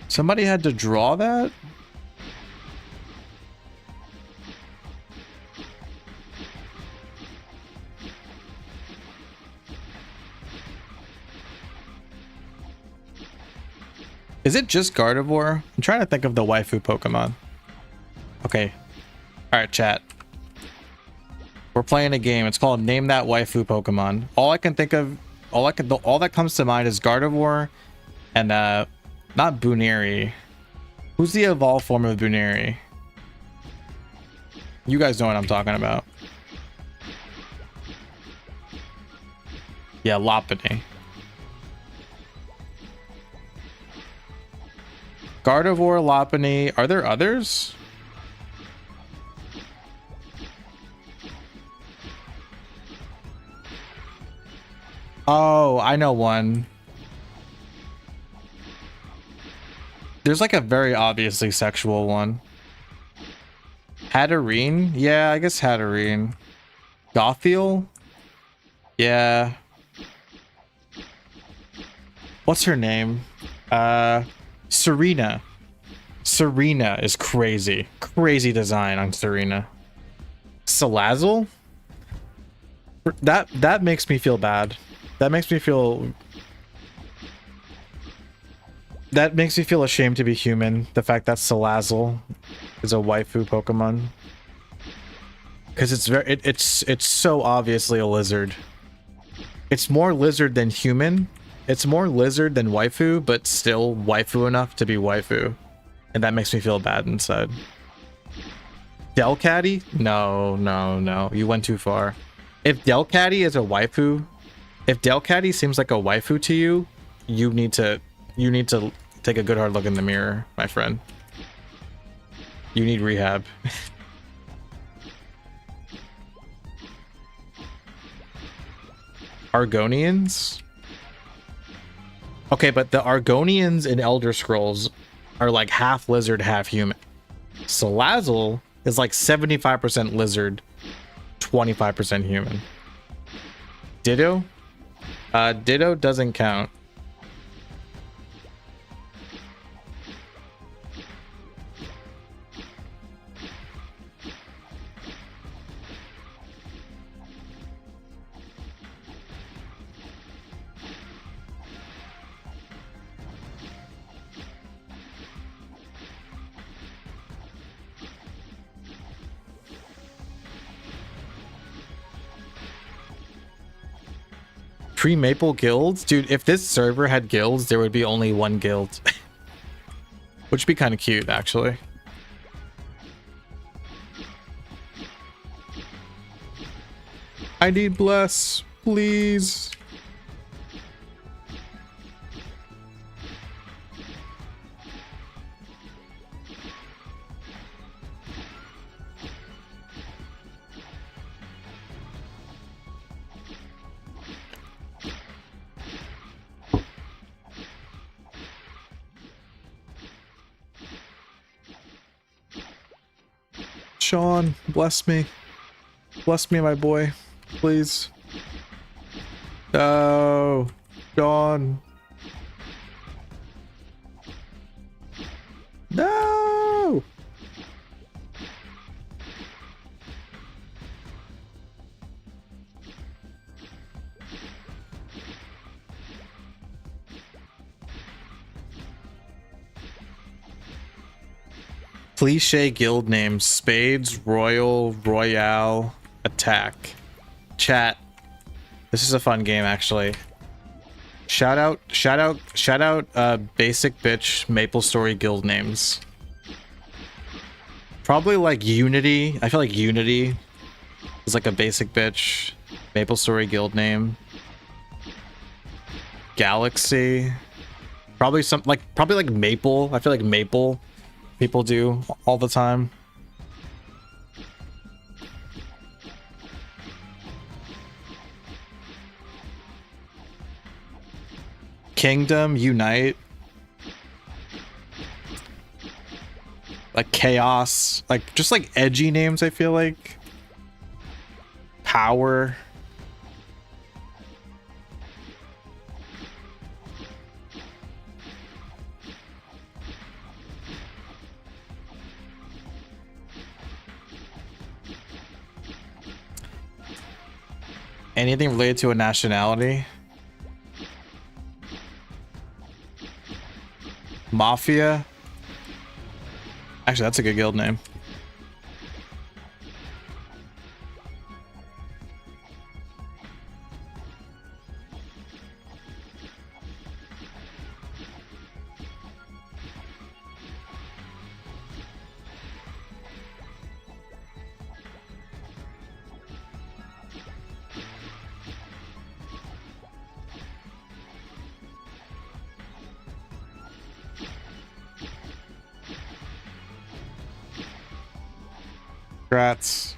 Somebody had to draw that? Is it just Gardevoir? I'm trying to think of the waifu Pokemon. Okay. Alright, chat. We're playing a game. It's called Name That Waifu Pokemon. All I can think of, all that comes to mind is Gardevoir and not Buneri. Who's the evolved form of Buneri? You guys know what I'm talking about. Yeah, Lopunny. Gardevoir, Lopunny. Are there others? Oh, I know one. There's like a very obviously sexual one. Hatterene? Yeah, I guess Hatterene. Gothiel? Yeah. What's her name? Serena. Serena is crazy. Crazy design on Serena. Salazzle? That makes me feel bad. That makes me feel ashamed to be human. The fact that Salazzle is a waifu Pokemon, because it's so obviously a lizard. It's more lizard than human. It's more lizard than waifu, but still waifu enough to be waifu, and that makes me feel bad inside. Delcatty? No, you went too far. If Delcatty is a waifu, If Delcatty seems like a waifu to you, you need to take a good hard look in the mirror, my friend. You need rehab. Argonians? Okay, but the Argonians in Elder Scrolls are like half lizard, half human. Salazzle is like 75% lizard, 25% human. Ditto? Ditto doesn't count. Pre-Maple guilds? Dude, if this server had guilds, there would be only one guild. Which would be kind of cute, actually. I need bless, please. Sean, bless me. Bless me, my boy. Please. No. Sean. No! Cliche guild names: Spades, Royal, Royale, Attack. Chat. This is a fun game, actually. Shout out, basic bitch MapleStory guild names. Probably like Unity. I feel like Unity is like a basic bitch MapleStory guild name. Galaxy. Probably like Maple. I feel like Maple people do all the time. Kingdom, Unite. Like Chaos. Like, just like edgy names, I feel like. Power. Anything related to a nationality? Mafia? Actually, that's a good guild name. Congrats.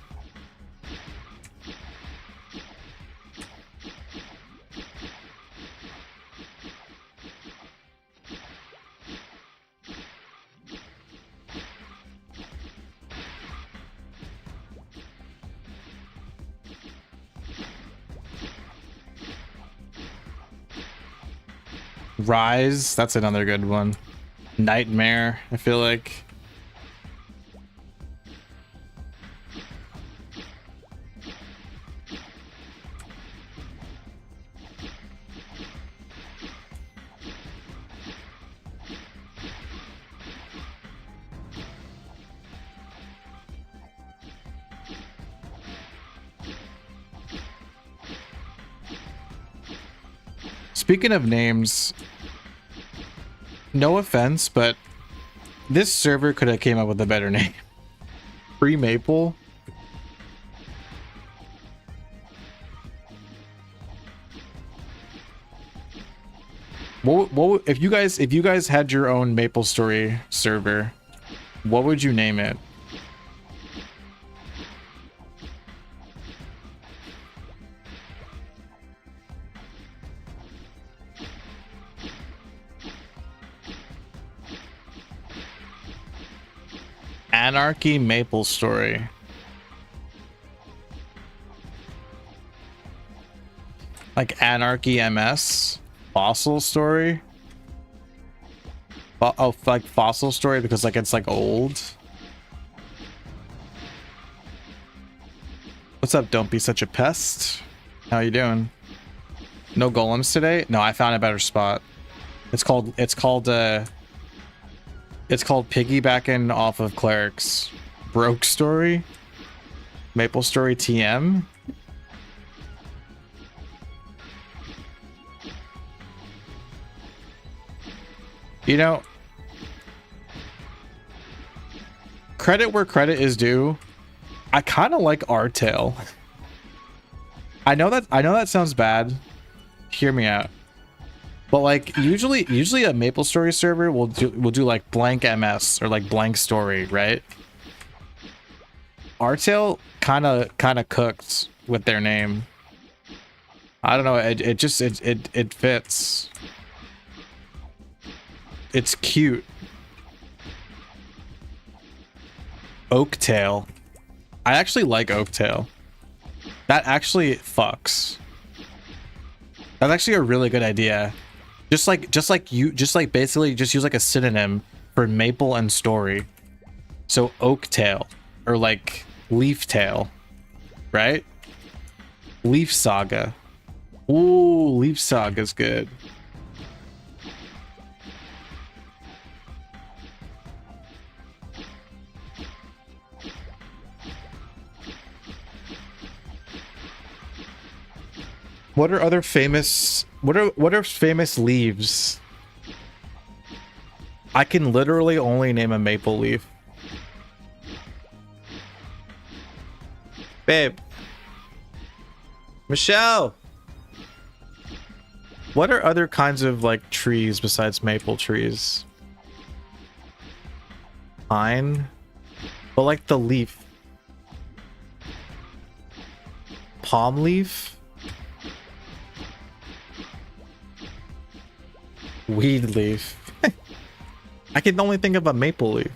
Rise, that's another good one. Nightmare, I feel like. Speaking of names, no offense, but this server could have came up with a better name. Free Maple. What if you guys had your own MapleStory server, what would you name it? Anarchy MapleStory. Like Anarchy MS? Fossil Story? Oh, like Fossil Story because like it's like old? What's up, don't be such a pest? How you doing? No golems today? No, I found a better spot. It's called piggybacking off of Cleric's Broke Story. MapleStory TM. You know, credit where credit is due. I kind of like Artail. I know that sounds bad. Hear me out. But like usually a MapleStory server will do like blank MS or like blank story, right? Artail kind of cooked with their name. I don't know, it fits. It's cute. Oaktail. I actually like Oaktail. That actually fucks. That's actually a really good idea. Just like basically just use like a synonym for maple and story. So Oaktail or like Leaf Tail, right? Leaf Saga. Ooh, Leaf Saga's good. What are other famous what are famous leaves? I can literally only name a maple leaf. Babe. Michelle. What are other kinds of like trees besides maple trees? Pine? But like the leaf. Palm leaf? Weed leaf. I can only think of a maple leaf.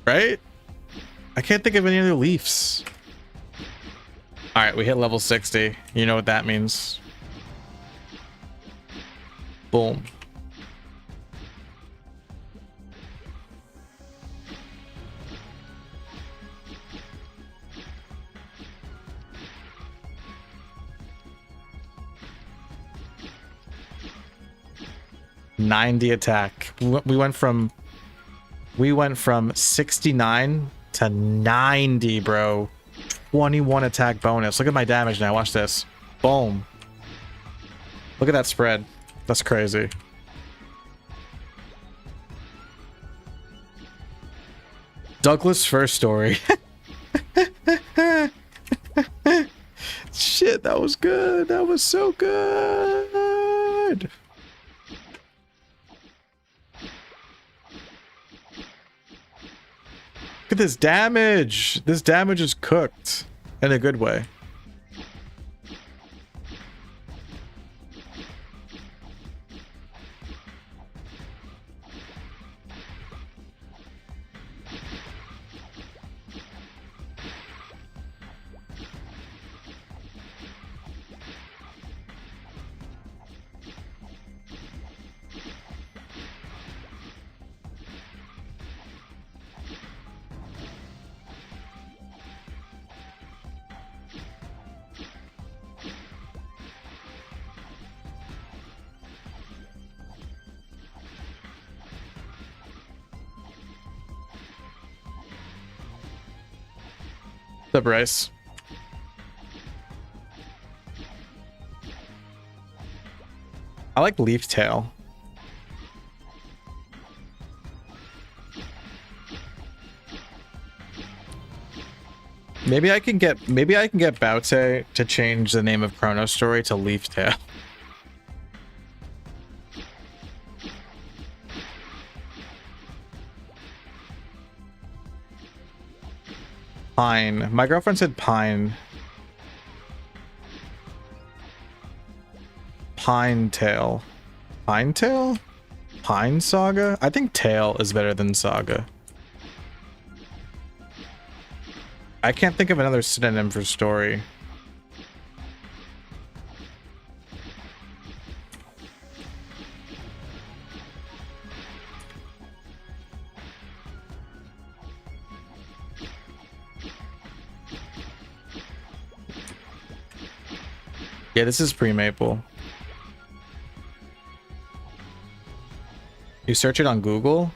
Right? I can't think of any other leaves. Alright, we hit level 60. You know what that means. Boom. .90 attack. We went from 69 to 90, bro. 21 attack bonus. Look at my damage now. Watch this. Boom. Look at that spread. That's crazy. Douglas' first story. Shit, that was good. That was so good. Look at this damage. This damage is cooked in a good way. The Bryce. I like Leaf Tail. Maybe I can get Baute to change the name of Chrono Story to Leaf Tail. Pine. My girlfriend said Pine. Pine Tail. Pine Tail? Pine Saga? I think Tail is better than Saga. I can't think of another synonym for story. Yeah, this is pre-Maple. You search it on Google?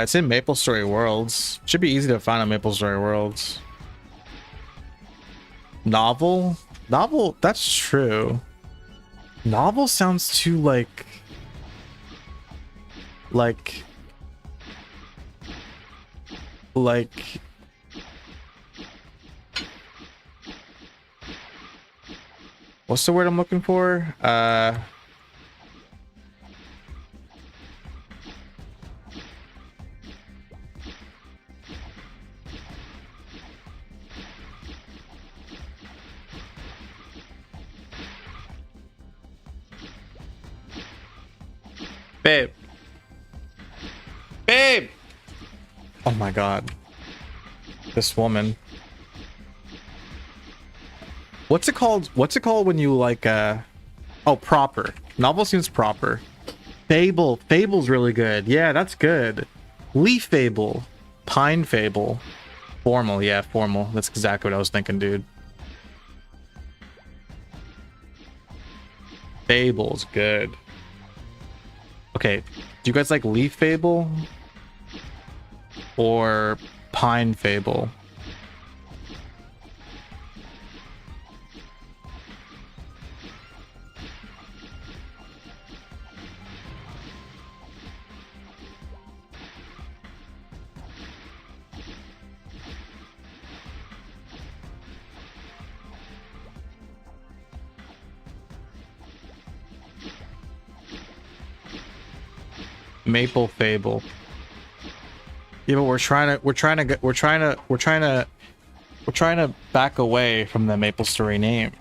It's in MapleStory Worlds. Should be easy to find on MapleStory Worlds. Novel? Novel, that's true. Novel sounds too like what's the word I'm looking for? Babe. Babe! Oh my god. This woman. What's it called? What's it called when you like, oh, proper. Novel seems proper. Fable. Fable's really good. Yeah, that's good. Leaf Fable. Pine Fable. Formal. Yeah, formal. That's exactly what I was thinking, dude. Fable's good. Okay, do you guys like Leaf Fable or Pine Fable? Maple Fable. Yeah, but we're trying to back away from the MapleStory name.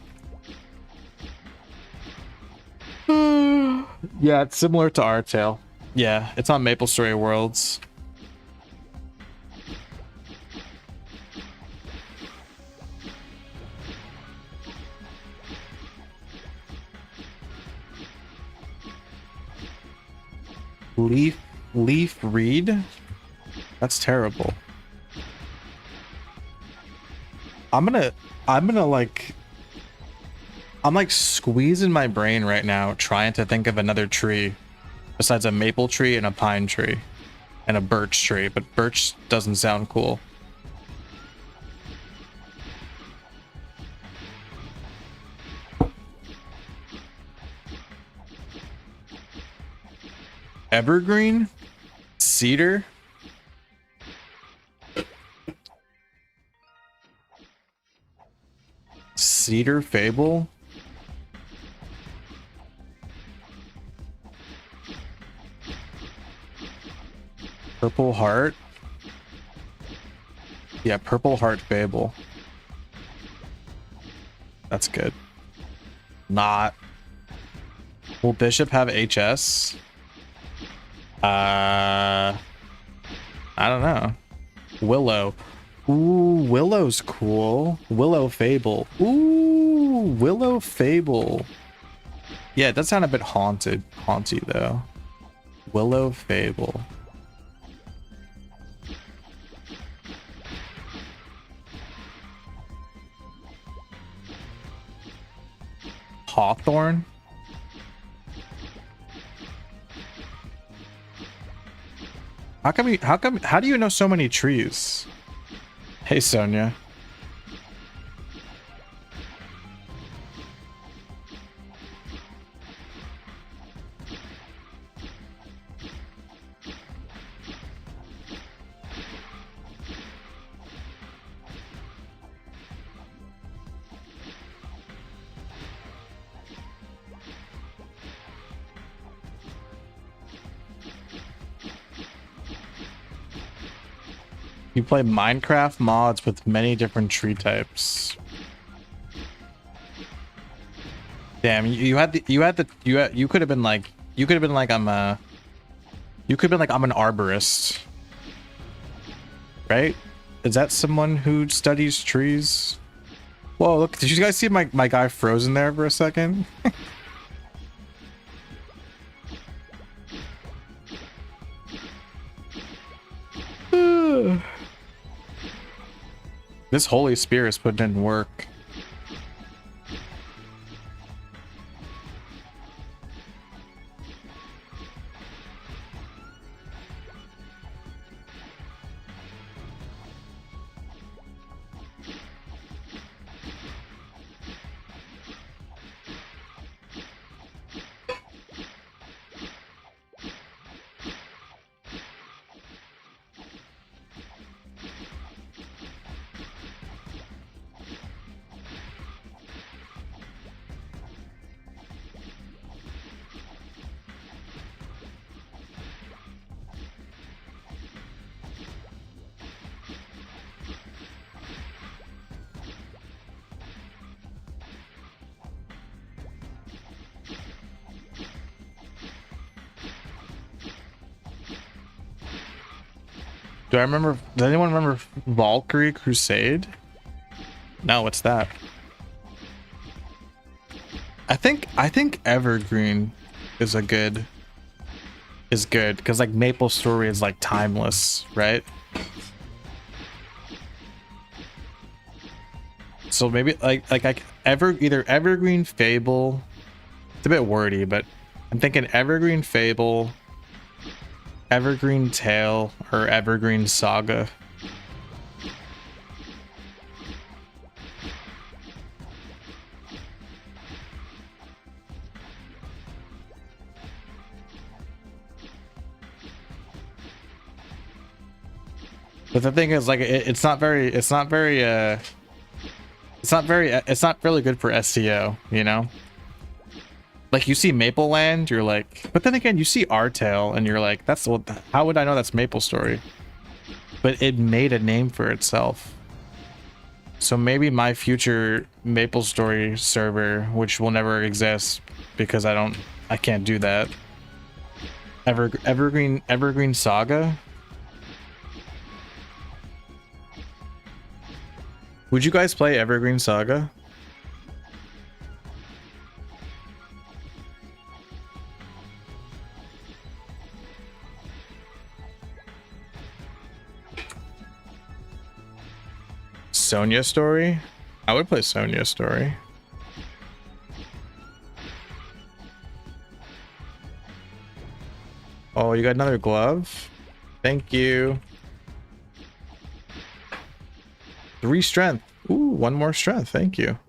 Yeah, it's similar to our tale. Yeah, it's on MapleStory Worlds. Leaf Read? That's terrible. I'm like squeezing my brain right now trying to think of another tree besides a maple tree and a pine tree and a birch tree, but birch doesn't sound cool. Evergreen? Cedar? Cedar Fable? Purple Heart? Yeah, Purple Heart Fable. That's good. Not. Will Bishop have HS? I don't know. Willow. Ooh, Willow's cool. Willow Fable. Ooh, Willow Fable. Yeah, it does sound a bit haunty though. Willow Fable. Hawthorne. How do you know so many trees? Hey, Sonia. You play Minecraft mods with many different tree types. Damn, you could have been like I'm an arborist. Right? Is that someone who studies trees? Whoa, look, did you guys see my guy frozen there for a second? This holy spear is putting in work. Do I remember? Does anyone remember Valkyrie Crusade? No, what's that? I think Evergreen is good because like maplestory is like timeless, right? So maybe either Evergreen Fable. It's a bit wordy, but I'm thinking Evergreen Fable, Evergreen Tale, or Evergreen Saga. But the thing is, like, it's not really good for SEO, you know? Like, you see Maple Land, you're like, but then again, you see Artale, and you're like, how would I know that's MapleStory? But it made a name for itself. So maybe my future MapleStory server, which will never exist because I can't do that. Evergreen Saga? Would you guys play Evergreen Saga? Sonia Story? I would play Sonia Story. Oh, you got another glove? Thank you. 3 strength. Ooh, 1 more strength. Thank you.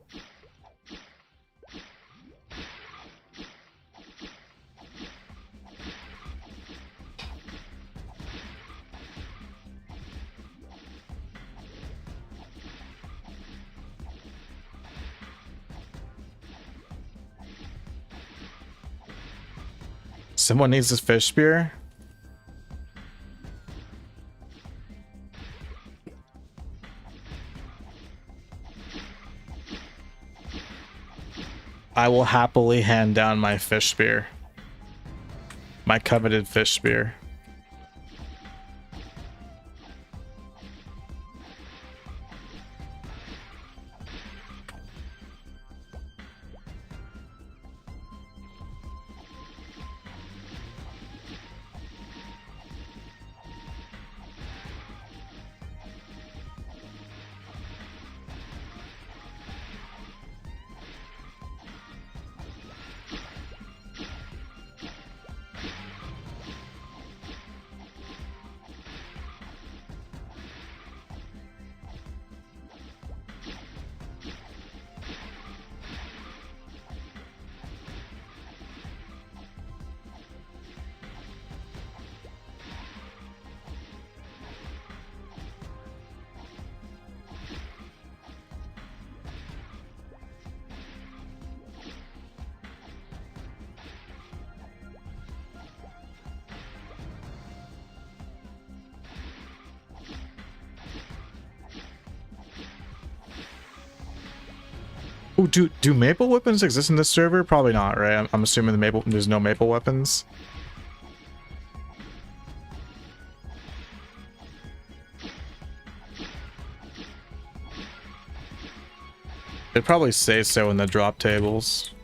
Someone needs this fish spear. I will happily hand down my fish spear. My coveted fish spear. Oh, do maple weapons exist in this server? Probably not, right? I'm assuming there's no maple weapons. It'd probably say so in the drop tables.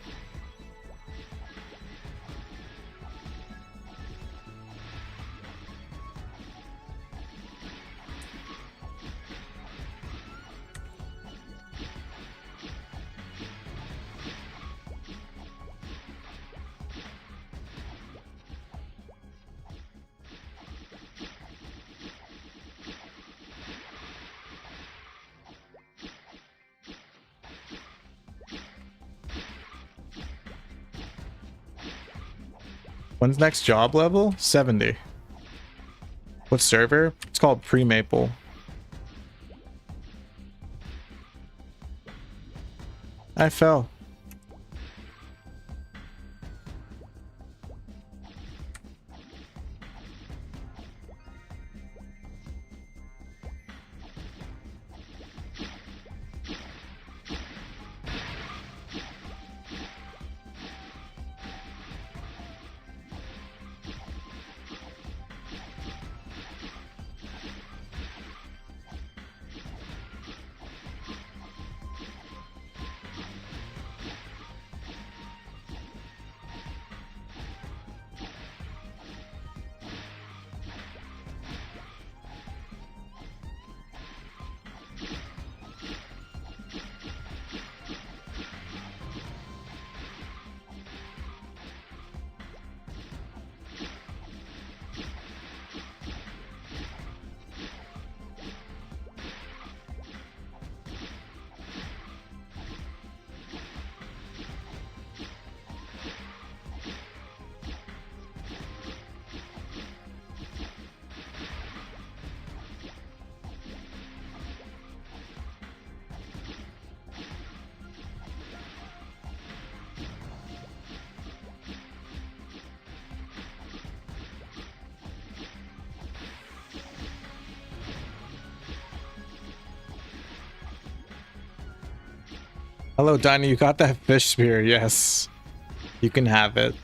When's next job level? 70. What server? It's called Pre-Maple. I fell. Hello, Dinah, you got that fish spear. Yes. You can have it.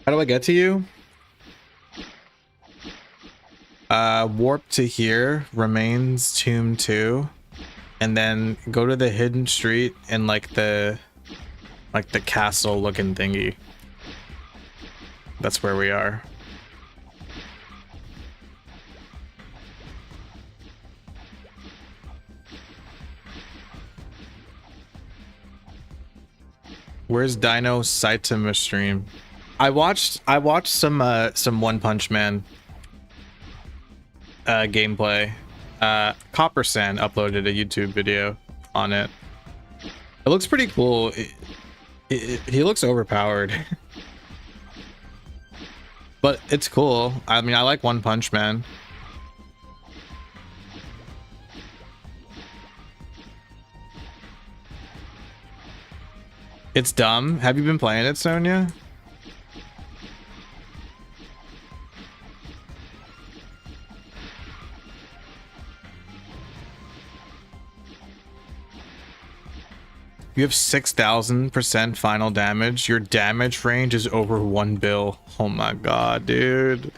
How do I get to you? Warp to here, remains tomb 2, and then go to the hidden street and like the castle looking thingy. That's where we are. Where's Dino Saitama stream? I watched some One Punch Man gameplay. Copper Sand uploaded a YouTube video on it. It looks pretty cool. He looks overpowered. But it's cool. I mean, I like One Punch Man. It's dumb. Have you been playing it, Sonia? You have 6,000% final damage. Your damage range is over 1 bill. Oh my god, dude.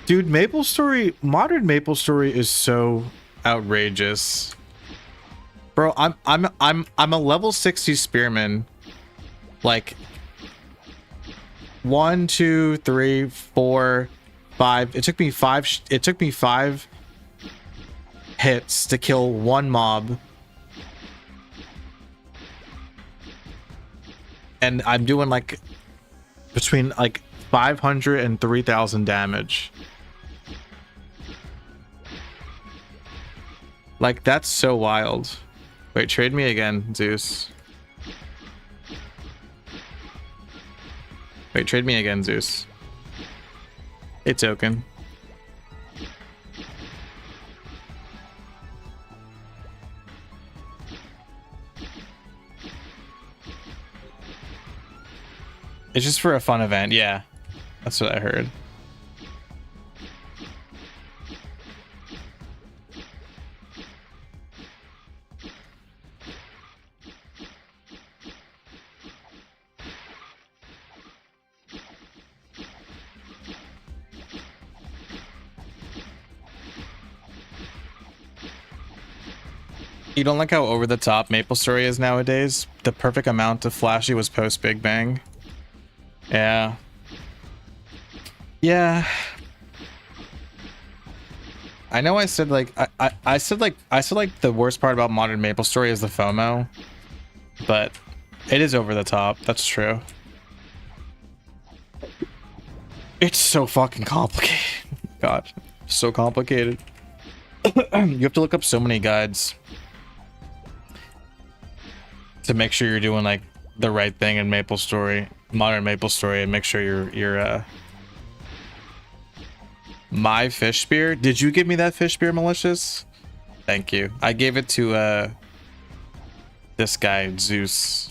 Dude, MapleStory, modern MapleStory is so outrageous. Bro, I'm a level 60 spearman. Like 1, 2, 3, 4, 5. It took me 5 hits to kill one mob. And I'm doing like between like 500 and 3,000 damage. Like, that's so wild. Wait, trade me again, Zeus. Wait, trade me again, Zeus. A token. It's just for a fun event, yeah. That's what I heard. You don't like how over the top MapleStory is nowadays? The perfect amount of flashy was post Big Bang. Yeah. Yeah. I know I said like I said like the worst part about modern MapleStory is the FOMO, but it is over the top. That's true. It's so fucking complicated. God, so complicated. You have to look up so many guides to make sure you're doing like the right thing in MapleStory, modern MapleStory, and make sure you're my fish spear. Did you give me that fish spear, Malicious? Thank you. I gave it to this guy, Zeus.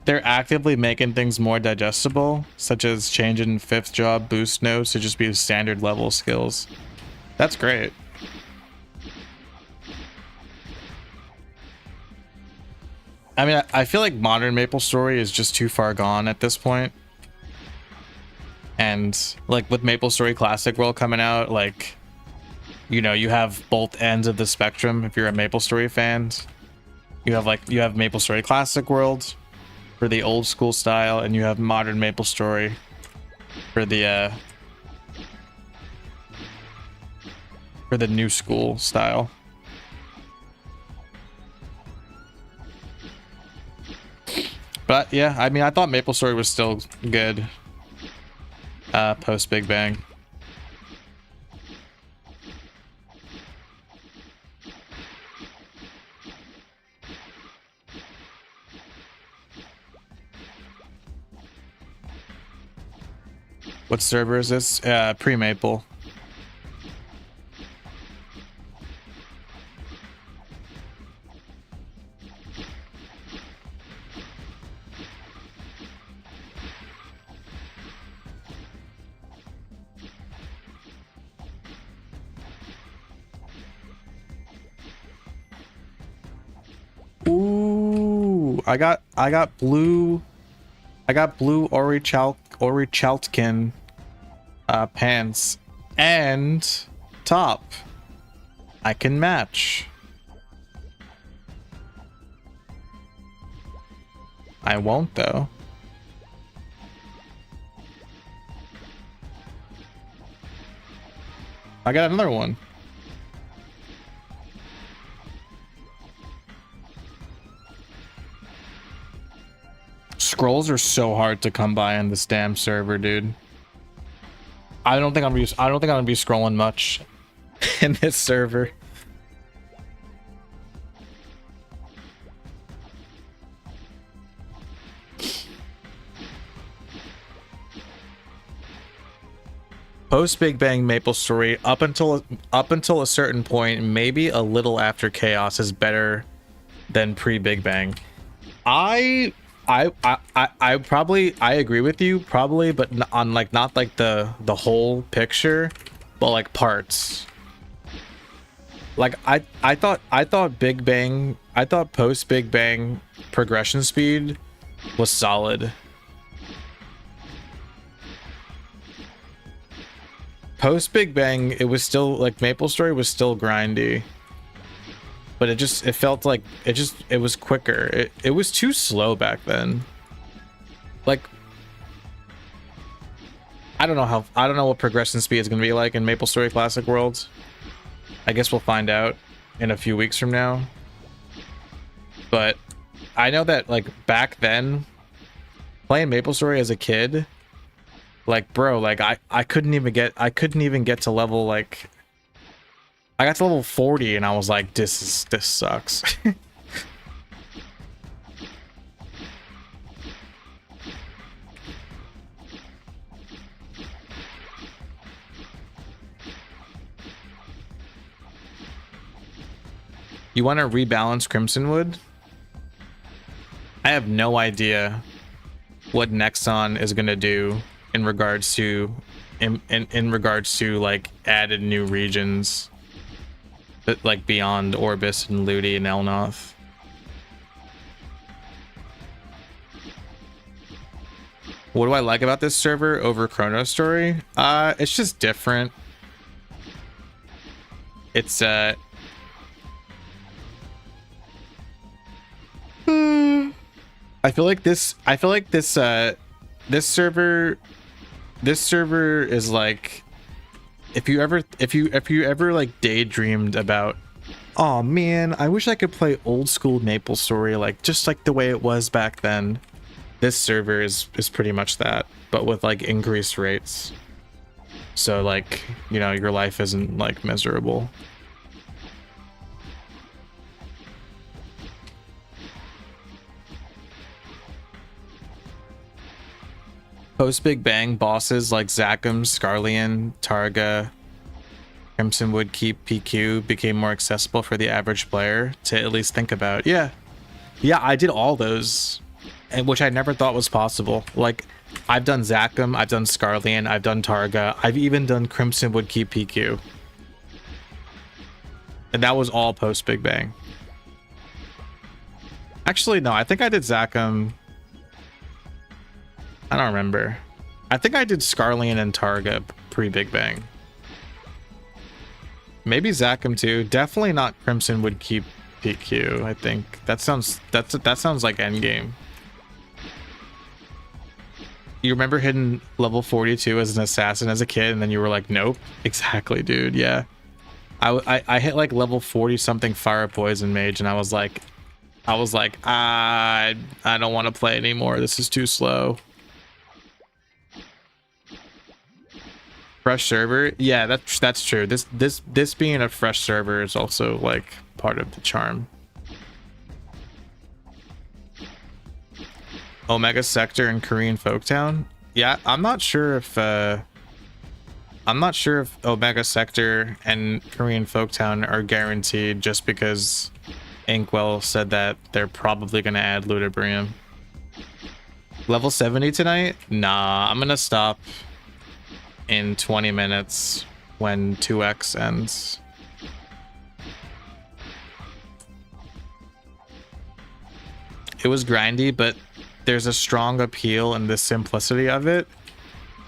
They're actively making things more digestible, such as changing 5th job boost nodes to just be standard level skills. That's great. I mean, I feel like modern MapleStory is just too far gone at this point. And like with MapleStory Classic World coming out, like, you know, you have both ends of the spectrum. If you're a MapleStory fan, you have MapleStory Classic World for the old school style, and you have modern MapleStory for the new school style. But yeah, I mean, I thought MapleStory was still good post Big Bang. What server is this? Pre-Maple. Ooh, I got blue Orichaltkin pants and top. I can match. I won't though. I got another one. Scrolls are so hard to come by on this damn server, dude. I don't think I'm gonna be scrolling much in this server. Post Big Bang MapleStory up until a certain point, maybe a little after Chaos, is better than pre Big Bang. I agree with you, probably, but on like not like the whole picture, but like parts. Like I thought Big Bang, I thought post Big Bang progression speed was solid. Post Big Bang, it was still like MapleStory was still grindy. But it felt like it was quicker. It was too slow back then. Like I don't know what progression speed is going to be like in MapleStory Classic Worlds. I guess we'll find out in a few weeks from now. But I know that like back then, playing MapleStory as a kid, like bro, like I couldn't even get to level like I got to level 40 and I was like, this sucks. You want to rebalance Crimsonwood? I have no idea what Nexon is gonna do in regards to in regards to like added new regions that like beyond Orbis and Ludi and Elnoth. What do I like about this server over Chrono Story? It's just different. It's I feel like this server is like if you ever like daydreamed about, oh man, I wish I could play old school MapleStory like just like the way it was back then. This server is pretty much that, but with like increased rates. So like, you know, your life isn't like miserable. Post Big Bang bosses like Zakum, Scarlian, Targa, Crimsonwood Keep, PQ became more accessible for the average player to at least think about. Yeah, I did all those, and which I never thought was possible. Like, I've done Zakum, I've done Scarlian, I've done Targa, I've even done Crimsonwood Keep, PQ, and that was all post Big Bang. Actually, no, I think I did Zakum. I don't remember. I think I did Scarlian and Targa pre-Big Bang. Maybe Zakum too. Definitely not Crimsonwood Keep PQ. I think that sounds like endgame. You remember hitting level 42 as an assassin as a kid, and then you were like, nope. Exactly, dude. Yeah. I hit like level 40 something fire poison mage, and I was like, I don't want to play anymore. This is too slow. Fresh server, yeah, that's true. This being a fresh server is also like part of the charm. Omega Sector and Korean Folktown, yeah, I'm not sure if Omega Sector and Korean Folktown are guaranteed, just because Inkwell said that they're probably gonna add Ludibrium. Level 70 tonight? Nah, I'm gonna stop in 20 minutes when 2x ends. It was grindy, but there's a strong appeal in the simplicity of it.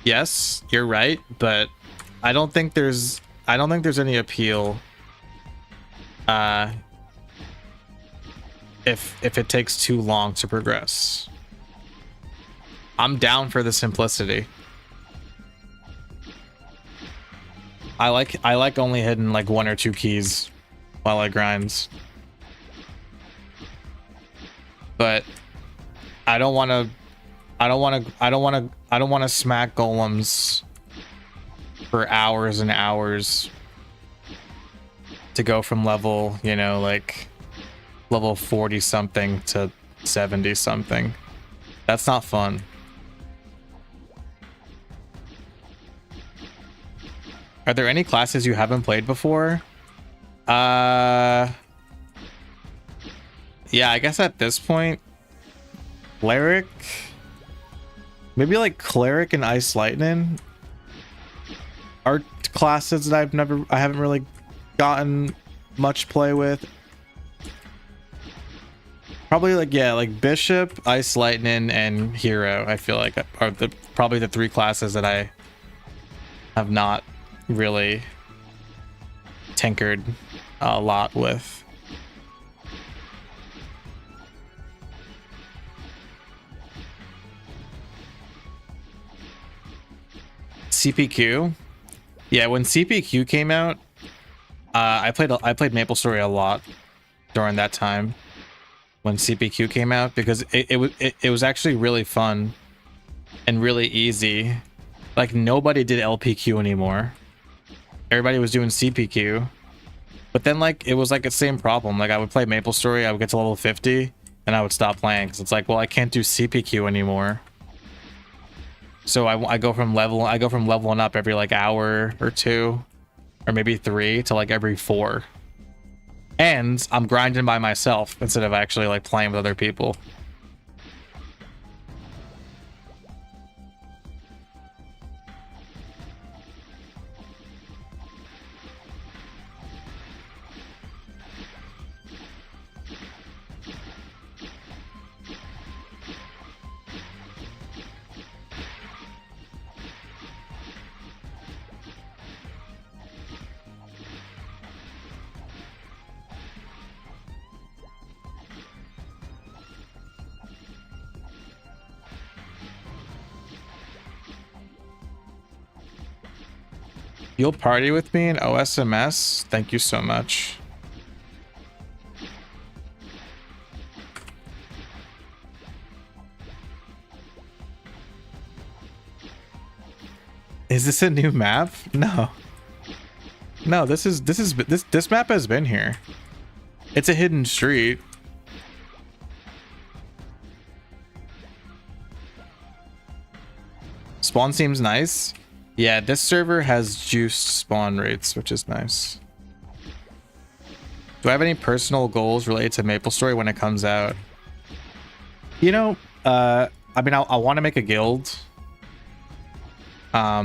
Yes, you're right, but I don't think there's any appeal if it takes too long to progress. I'm down for the simplicity. I like only hitting like 1 or 2 keys while I grind. But I don't want to smack golems for hours and hours to go from level, you know, like level 40 something to 70 something. That's not fun. Are there any classes you haven't played before? Yeah, I guess at this point, Cleric, maybe like Cleric and Ice Lightning are classes that I haven't really gotten much play with. Probably like, yeah, like Bishop, Ice Lightning, and Hero, I feel like are probably the 3 classes that I have not really tinkered a lot with. CPQ. Yeah, when CPQ came out, I played MapleStory a lot during that time when CPQ came out because it was actually really fun and really easy. Like nobody did LPQ anymore. Everybody was doing CPQ. But then like it was like the same problem. Like I would play MapleStory, I would get to level 50 and I would stop playing because it's like, well, I can't do CPQ anymore. So I go from leveling up every like hour or two or maybe 3 to like every 4. And I'm grinding by myself instead of actually like playing with other people. You'll party with me in OSMS? Thank you so much. Is this a new map? No. No, this map has been here. It's a hidden street. Spawn seems nice. Yeah, this server has juiced spawn rates, which is nice. Do I have any personal goals related to MapleStory when it comes out? You know, I mean, I want to make a guild. I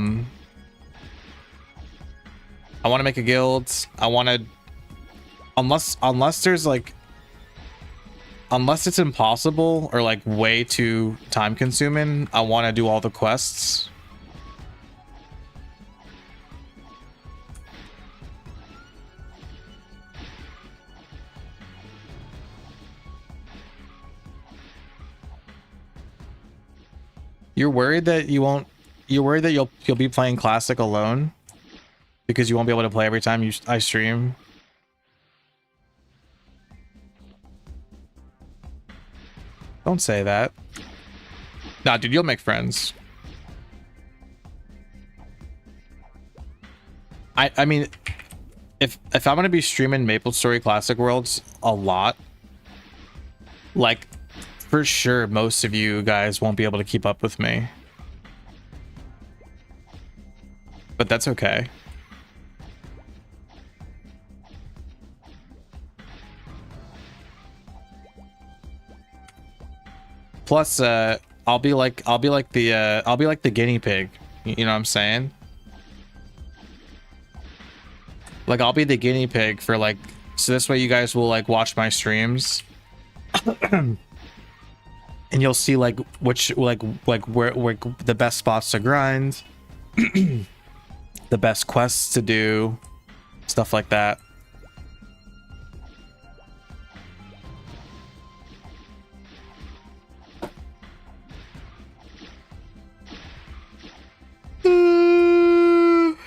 want to make a guild. I want to, unless there's like, unless it's impossible or like way too time consuming, I want to do all the quests. You're worried that you won't, you're worried that you'll be playing Classic alone because you won't be able to play every time I stream. Don't say that. Nah, dude, you'll make friends. I mean, if I'm gonna be streaming MapleStory Classic Worlds a lot, like for sure most of you guys won't be able to keep up with me. But that's okay. Plus, I'll be like the guinea pig. You know what I'm saying? Like I'll be the guinea pig for like, so this way you guys will like watch my streams. And you'll see like which where the best spots to grind, the best quests to do, stuff like that.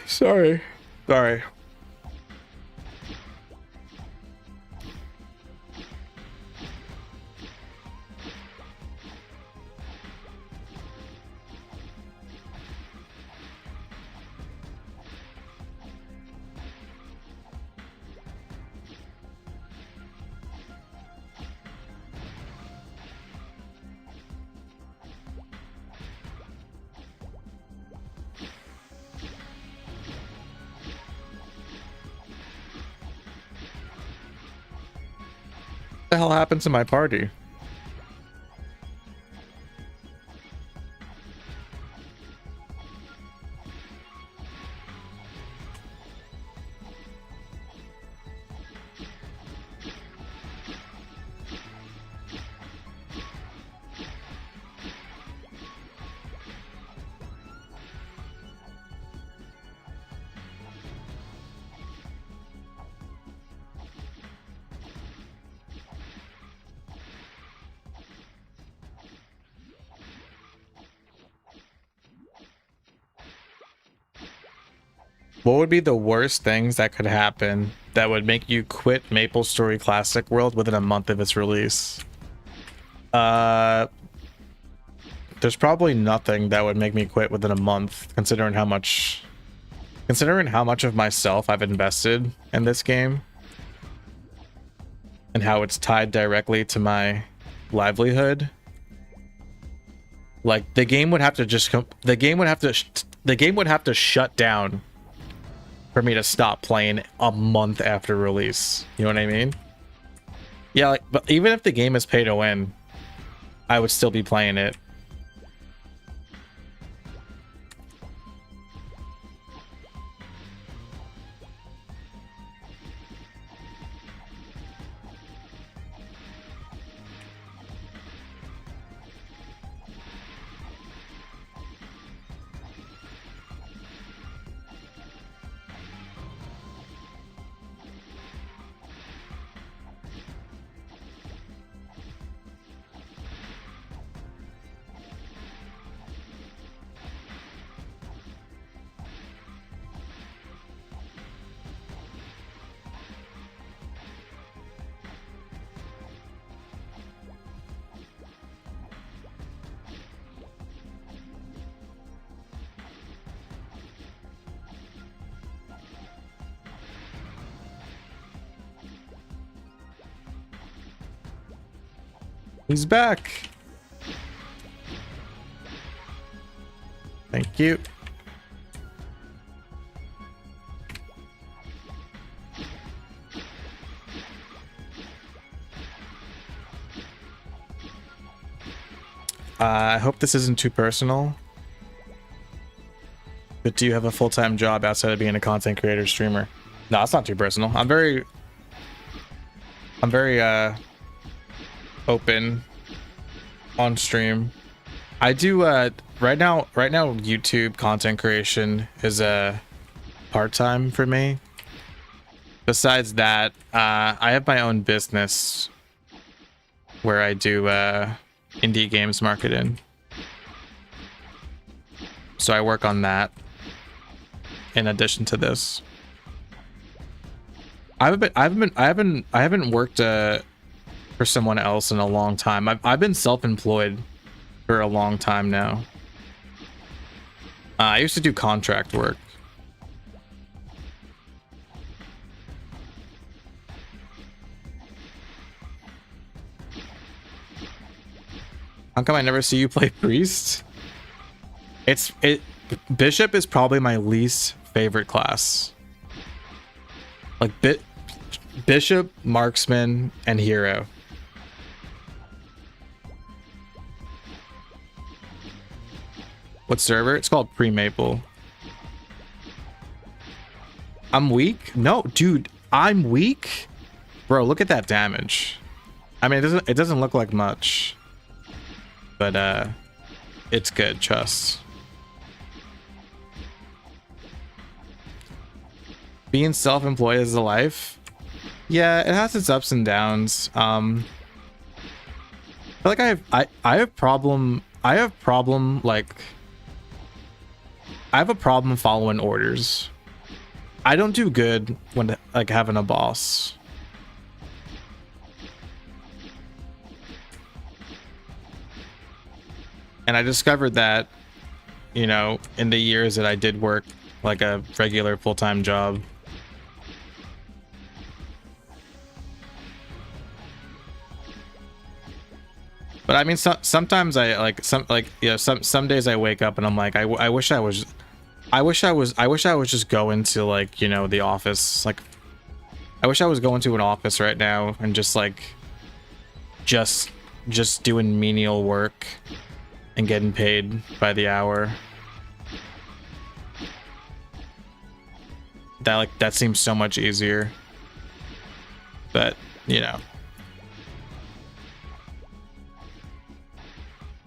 Sorry. What the hell happened to my party? What would be the worst things that could happen that would make you quit MapleStory Classic World within a month of its release? There's probably nothing that would make me quit within a month, considering how much of myself I've invested in this game and how it's tied directly to my livelihood. Like the game would have to shut down for me to stop playing a month after release. You know what I mean? Yeah, like, but even if the game is pay to win, I would still be playing it. He's back. Thank you. I hope this isn't too personal. But do you have a full-time job outside of being a content creator streamer? No, it's not too personal. I'm very open on stream. I do right now YouTube content creation is a part-time for me. Besides that, I have my own business where I do indie games marketing. So I work on that in addition to this. I haven't worked for someone else in a long time. I've been self-employed for a long time now. I used to do contract work. How come I never see you play priest? Bishop is probably my least favorite class. Like Bishop, Marksman, and Hero. What server? It's called Pre-Maple. I'm weak? No, dude, I'm weak? Bro, look at that damage. I mean, it doesn't look like much. But it's good, trust. Being self-employed is a life. Yeah, it has its ups and downs. I feel like I have problem following orders. I don't do good when like having a boss. And I discovered that, you know, in the years that I did work like a regular full-time job. But I mean, sometimes I like some days I wake up and I'm like, I wish I was just going to like, you know, the office. Like, I wish I was going to an office right now and just like, just doing menial work and getting paid by the hour. That seems so much easier. But, you know.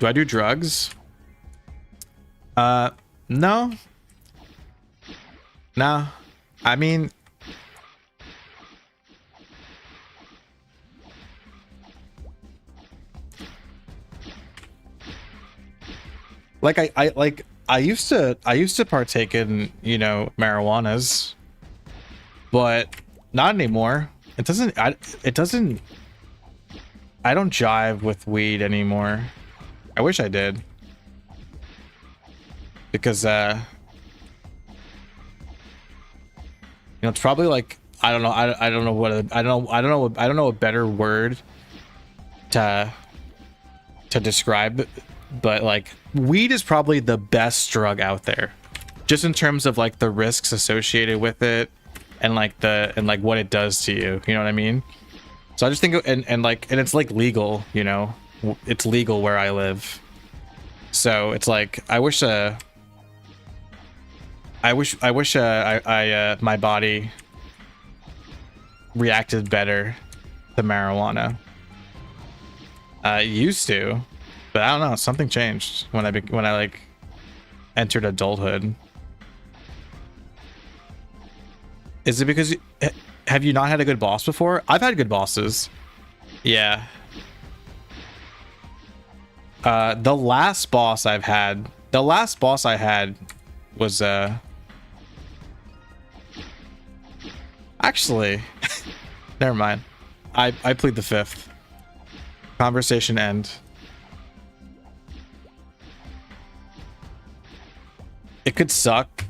Do I do drugs? No. No. I mean, like I I used to partake in, you know, marijuanas, but not anymore. It doesn't I don't jive with weed anymore. I wish I did. Because you know, it's probably like, I don't know, I don't know what I don't know a better word to describe it, but like weed is probably the best drug out there, just in terms of like the risks associated with it and like what it does to you, you know what I mean? So I just think, and it's like legal, you know, it's legal where I live, so it's like I wish my body reacted better to marijuana. Used to, but I don't know, something changed when I like entered adulthood. Is it because have you not had a good boss before? I've had good bosses. Yeah. The last boss I had was actually never mind. I plead the fifth. Conversation end. It could suck.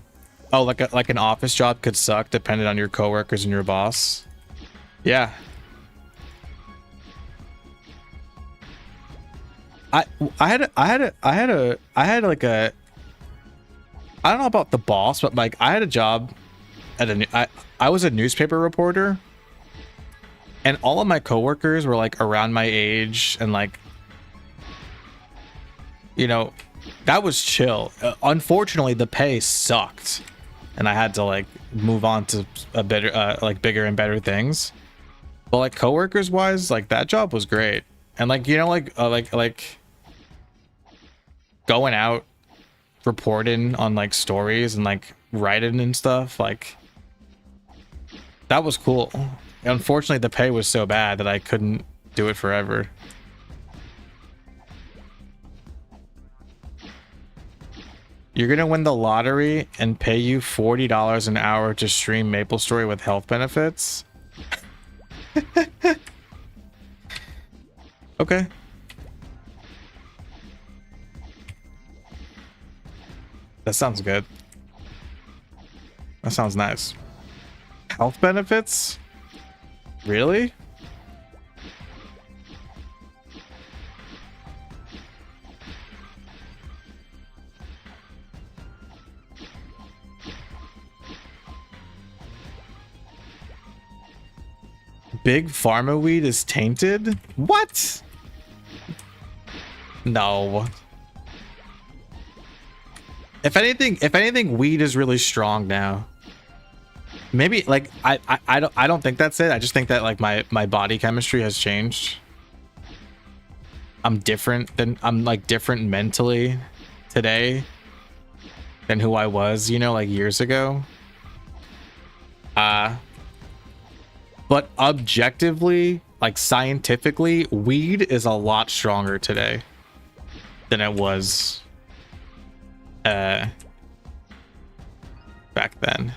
Oh, like an office job could suck depending on your coworkers and your boss. Yeah. I had like a, I don't know about the boss, but like I had a job at I was a newspaper reporter, and all of my coworkers were like around my age, and like, you know, that was chill. Unfortunately, the pay sucked, and I had to like move on to a better, like bigger and better things. But like coworkers wise, like that job was great, and like, you know, like going out reporting on like stories and like writing and stuff, like that was cool. Unfortunately, the pay was so bad that I couldn't do it forever. You're gonna win the lottery and pay you $40 an hour to stream MapleStory with health benefits? Okay. That sounds good. That sounds nice. Health benefits? Really? Big pharma weed is tainted? What? No. If anything, weed is really strong now. Maybe like I don't think that's it. I just think that like my body chemistry has changed. I'm like different mentally today than who I was, you know, like years ago. But objectively, like scientifically, weed is a lot stronger today than it was back then.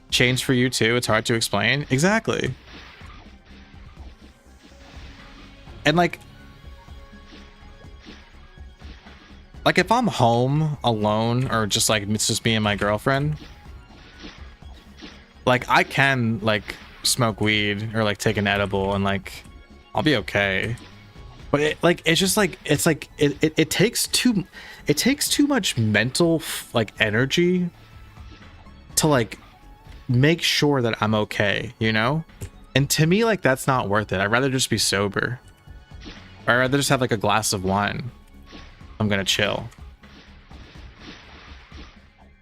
Change for you too. It's hard to explain. Exactly. And like if I'm home alone, or just like it's just me and my girlfriend, like I can like smoke weed or like take an edible and like I'll be okay. But it's just like it takes too much mental like energy to like make sure that I'm okay, you know? And to me, like that's not worth it. I'd rather just be sober. Or I'd rather just have like a glass of wine. I'm gonna chill.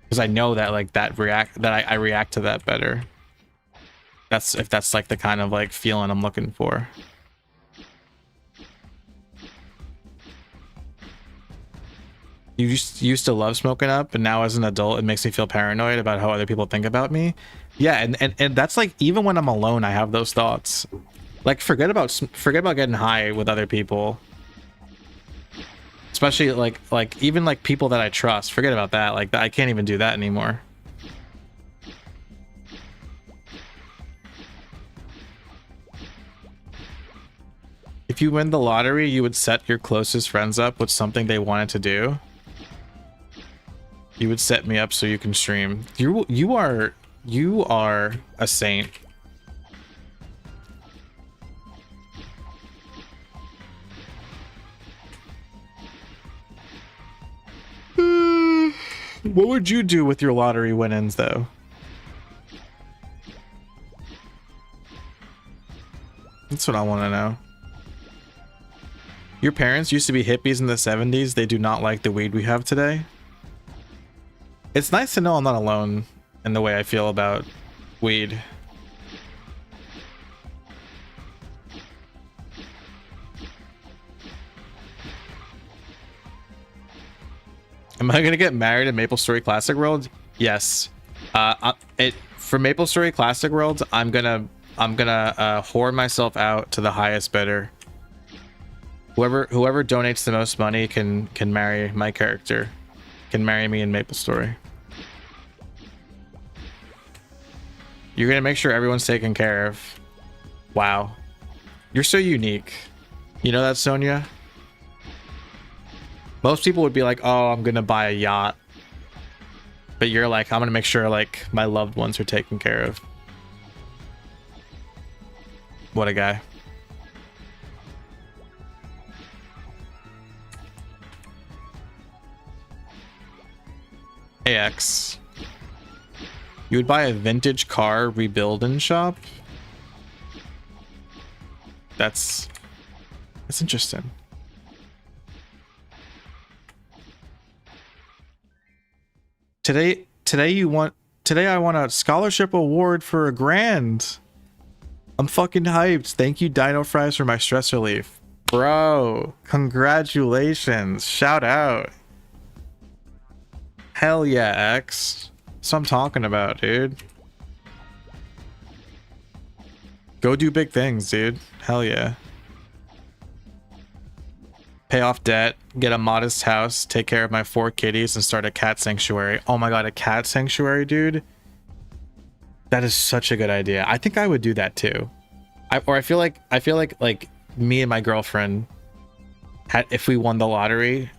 Because I know that like I react to that better. If that's like the kind of like feeling I'm looking for. You used to love smoking up, and now as an adult, it makes me feel paranoid about how other people think about me. Yeah, and that's like even when I'm alone, I have those thoughts. Like forget about getting high with other people. Especially like even like people that I trust. Forget about that. Like I can't even do that anymore. If you win the lottery, you would set your closest friends up with something they wanted to do. You would set me up so you can stream. You are a saint. What would you do with your lottery win-ins though? That's what I want to know. Your parents used to be hippies in the 70s. They do not like the weed we have today. It's nice to know I'm not alone in the way I feel about weed. Am I gonna get married in MapleStory Classic World? Yes. For MapleStory Classic World, I'm gonna whore myself out to the highest bidder. Whoever donates the most money can marry my character. Can marry me in MapleStory. You're gonna make sure everyone's taken care of. Wow. You're so unique. You know that, Sonia? Most people would be like, oh, I'm gonna buy a yacht. But you're like, I'm gonna make sure like my loved ones are taken care of. What a guy. AX. You would buy a vintage car rebuilding shop? That's interesting. Today I want a scholarship award for $1,000. I'm fucking hyped. Thank you, dinofries, for my stress relief. Bro, congratulations. Shout out. Hell yeah, X. That's what I'm talking about, dude. Go do big things, dude. Hell yeah. Pay off debt, get a modest house, take care of my 4 kitties, and start a cat sanctuary. Oh my god, a cat sanctuary, dude? That is such a good idea. I think I would do that too. I feel like me and my girlfriend had, if we won the lottery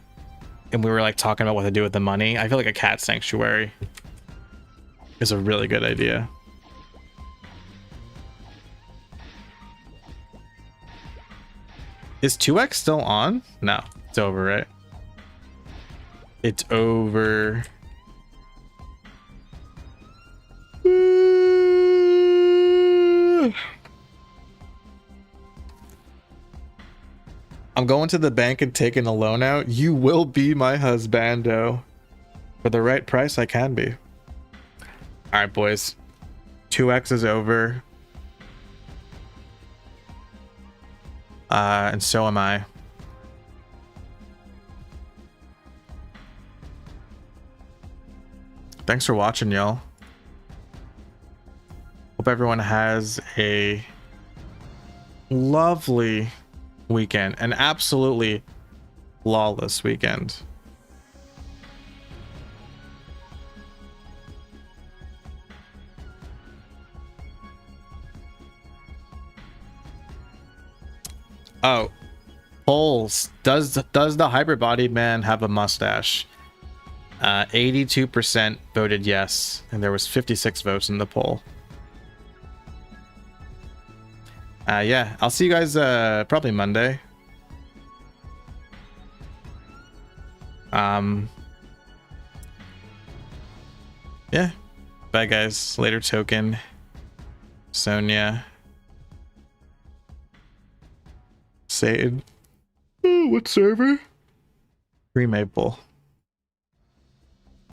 and we were like talking about what to do with the money, I feel like a cat sanctuary is a really good idea. Is 2x still on? No, it's over, right? It's over. I'm going to the bank and taking a loan out. You will be my husbando. For the right price, I can be. All right, boys. 2x is over. And so am I. Thanks for watching, y'all. Hope everyone has a lovely weekend, an absolutely flawless weekend. Oh, polls. Does the hybrid bodied man have a mustache? 82% voted yes, and there was 56 votes in the poll. Yeah, I'll see you guys probably Monday. Yeah. Bye guys. Later, Token. Sonia. Satan. Oh, what server? Free Maple.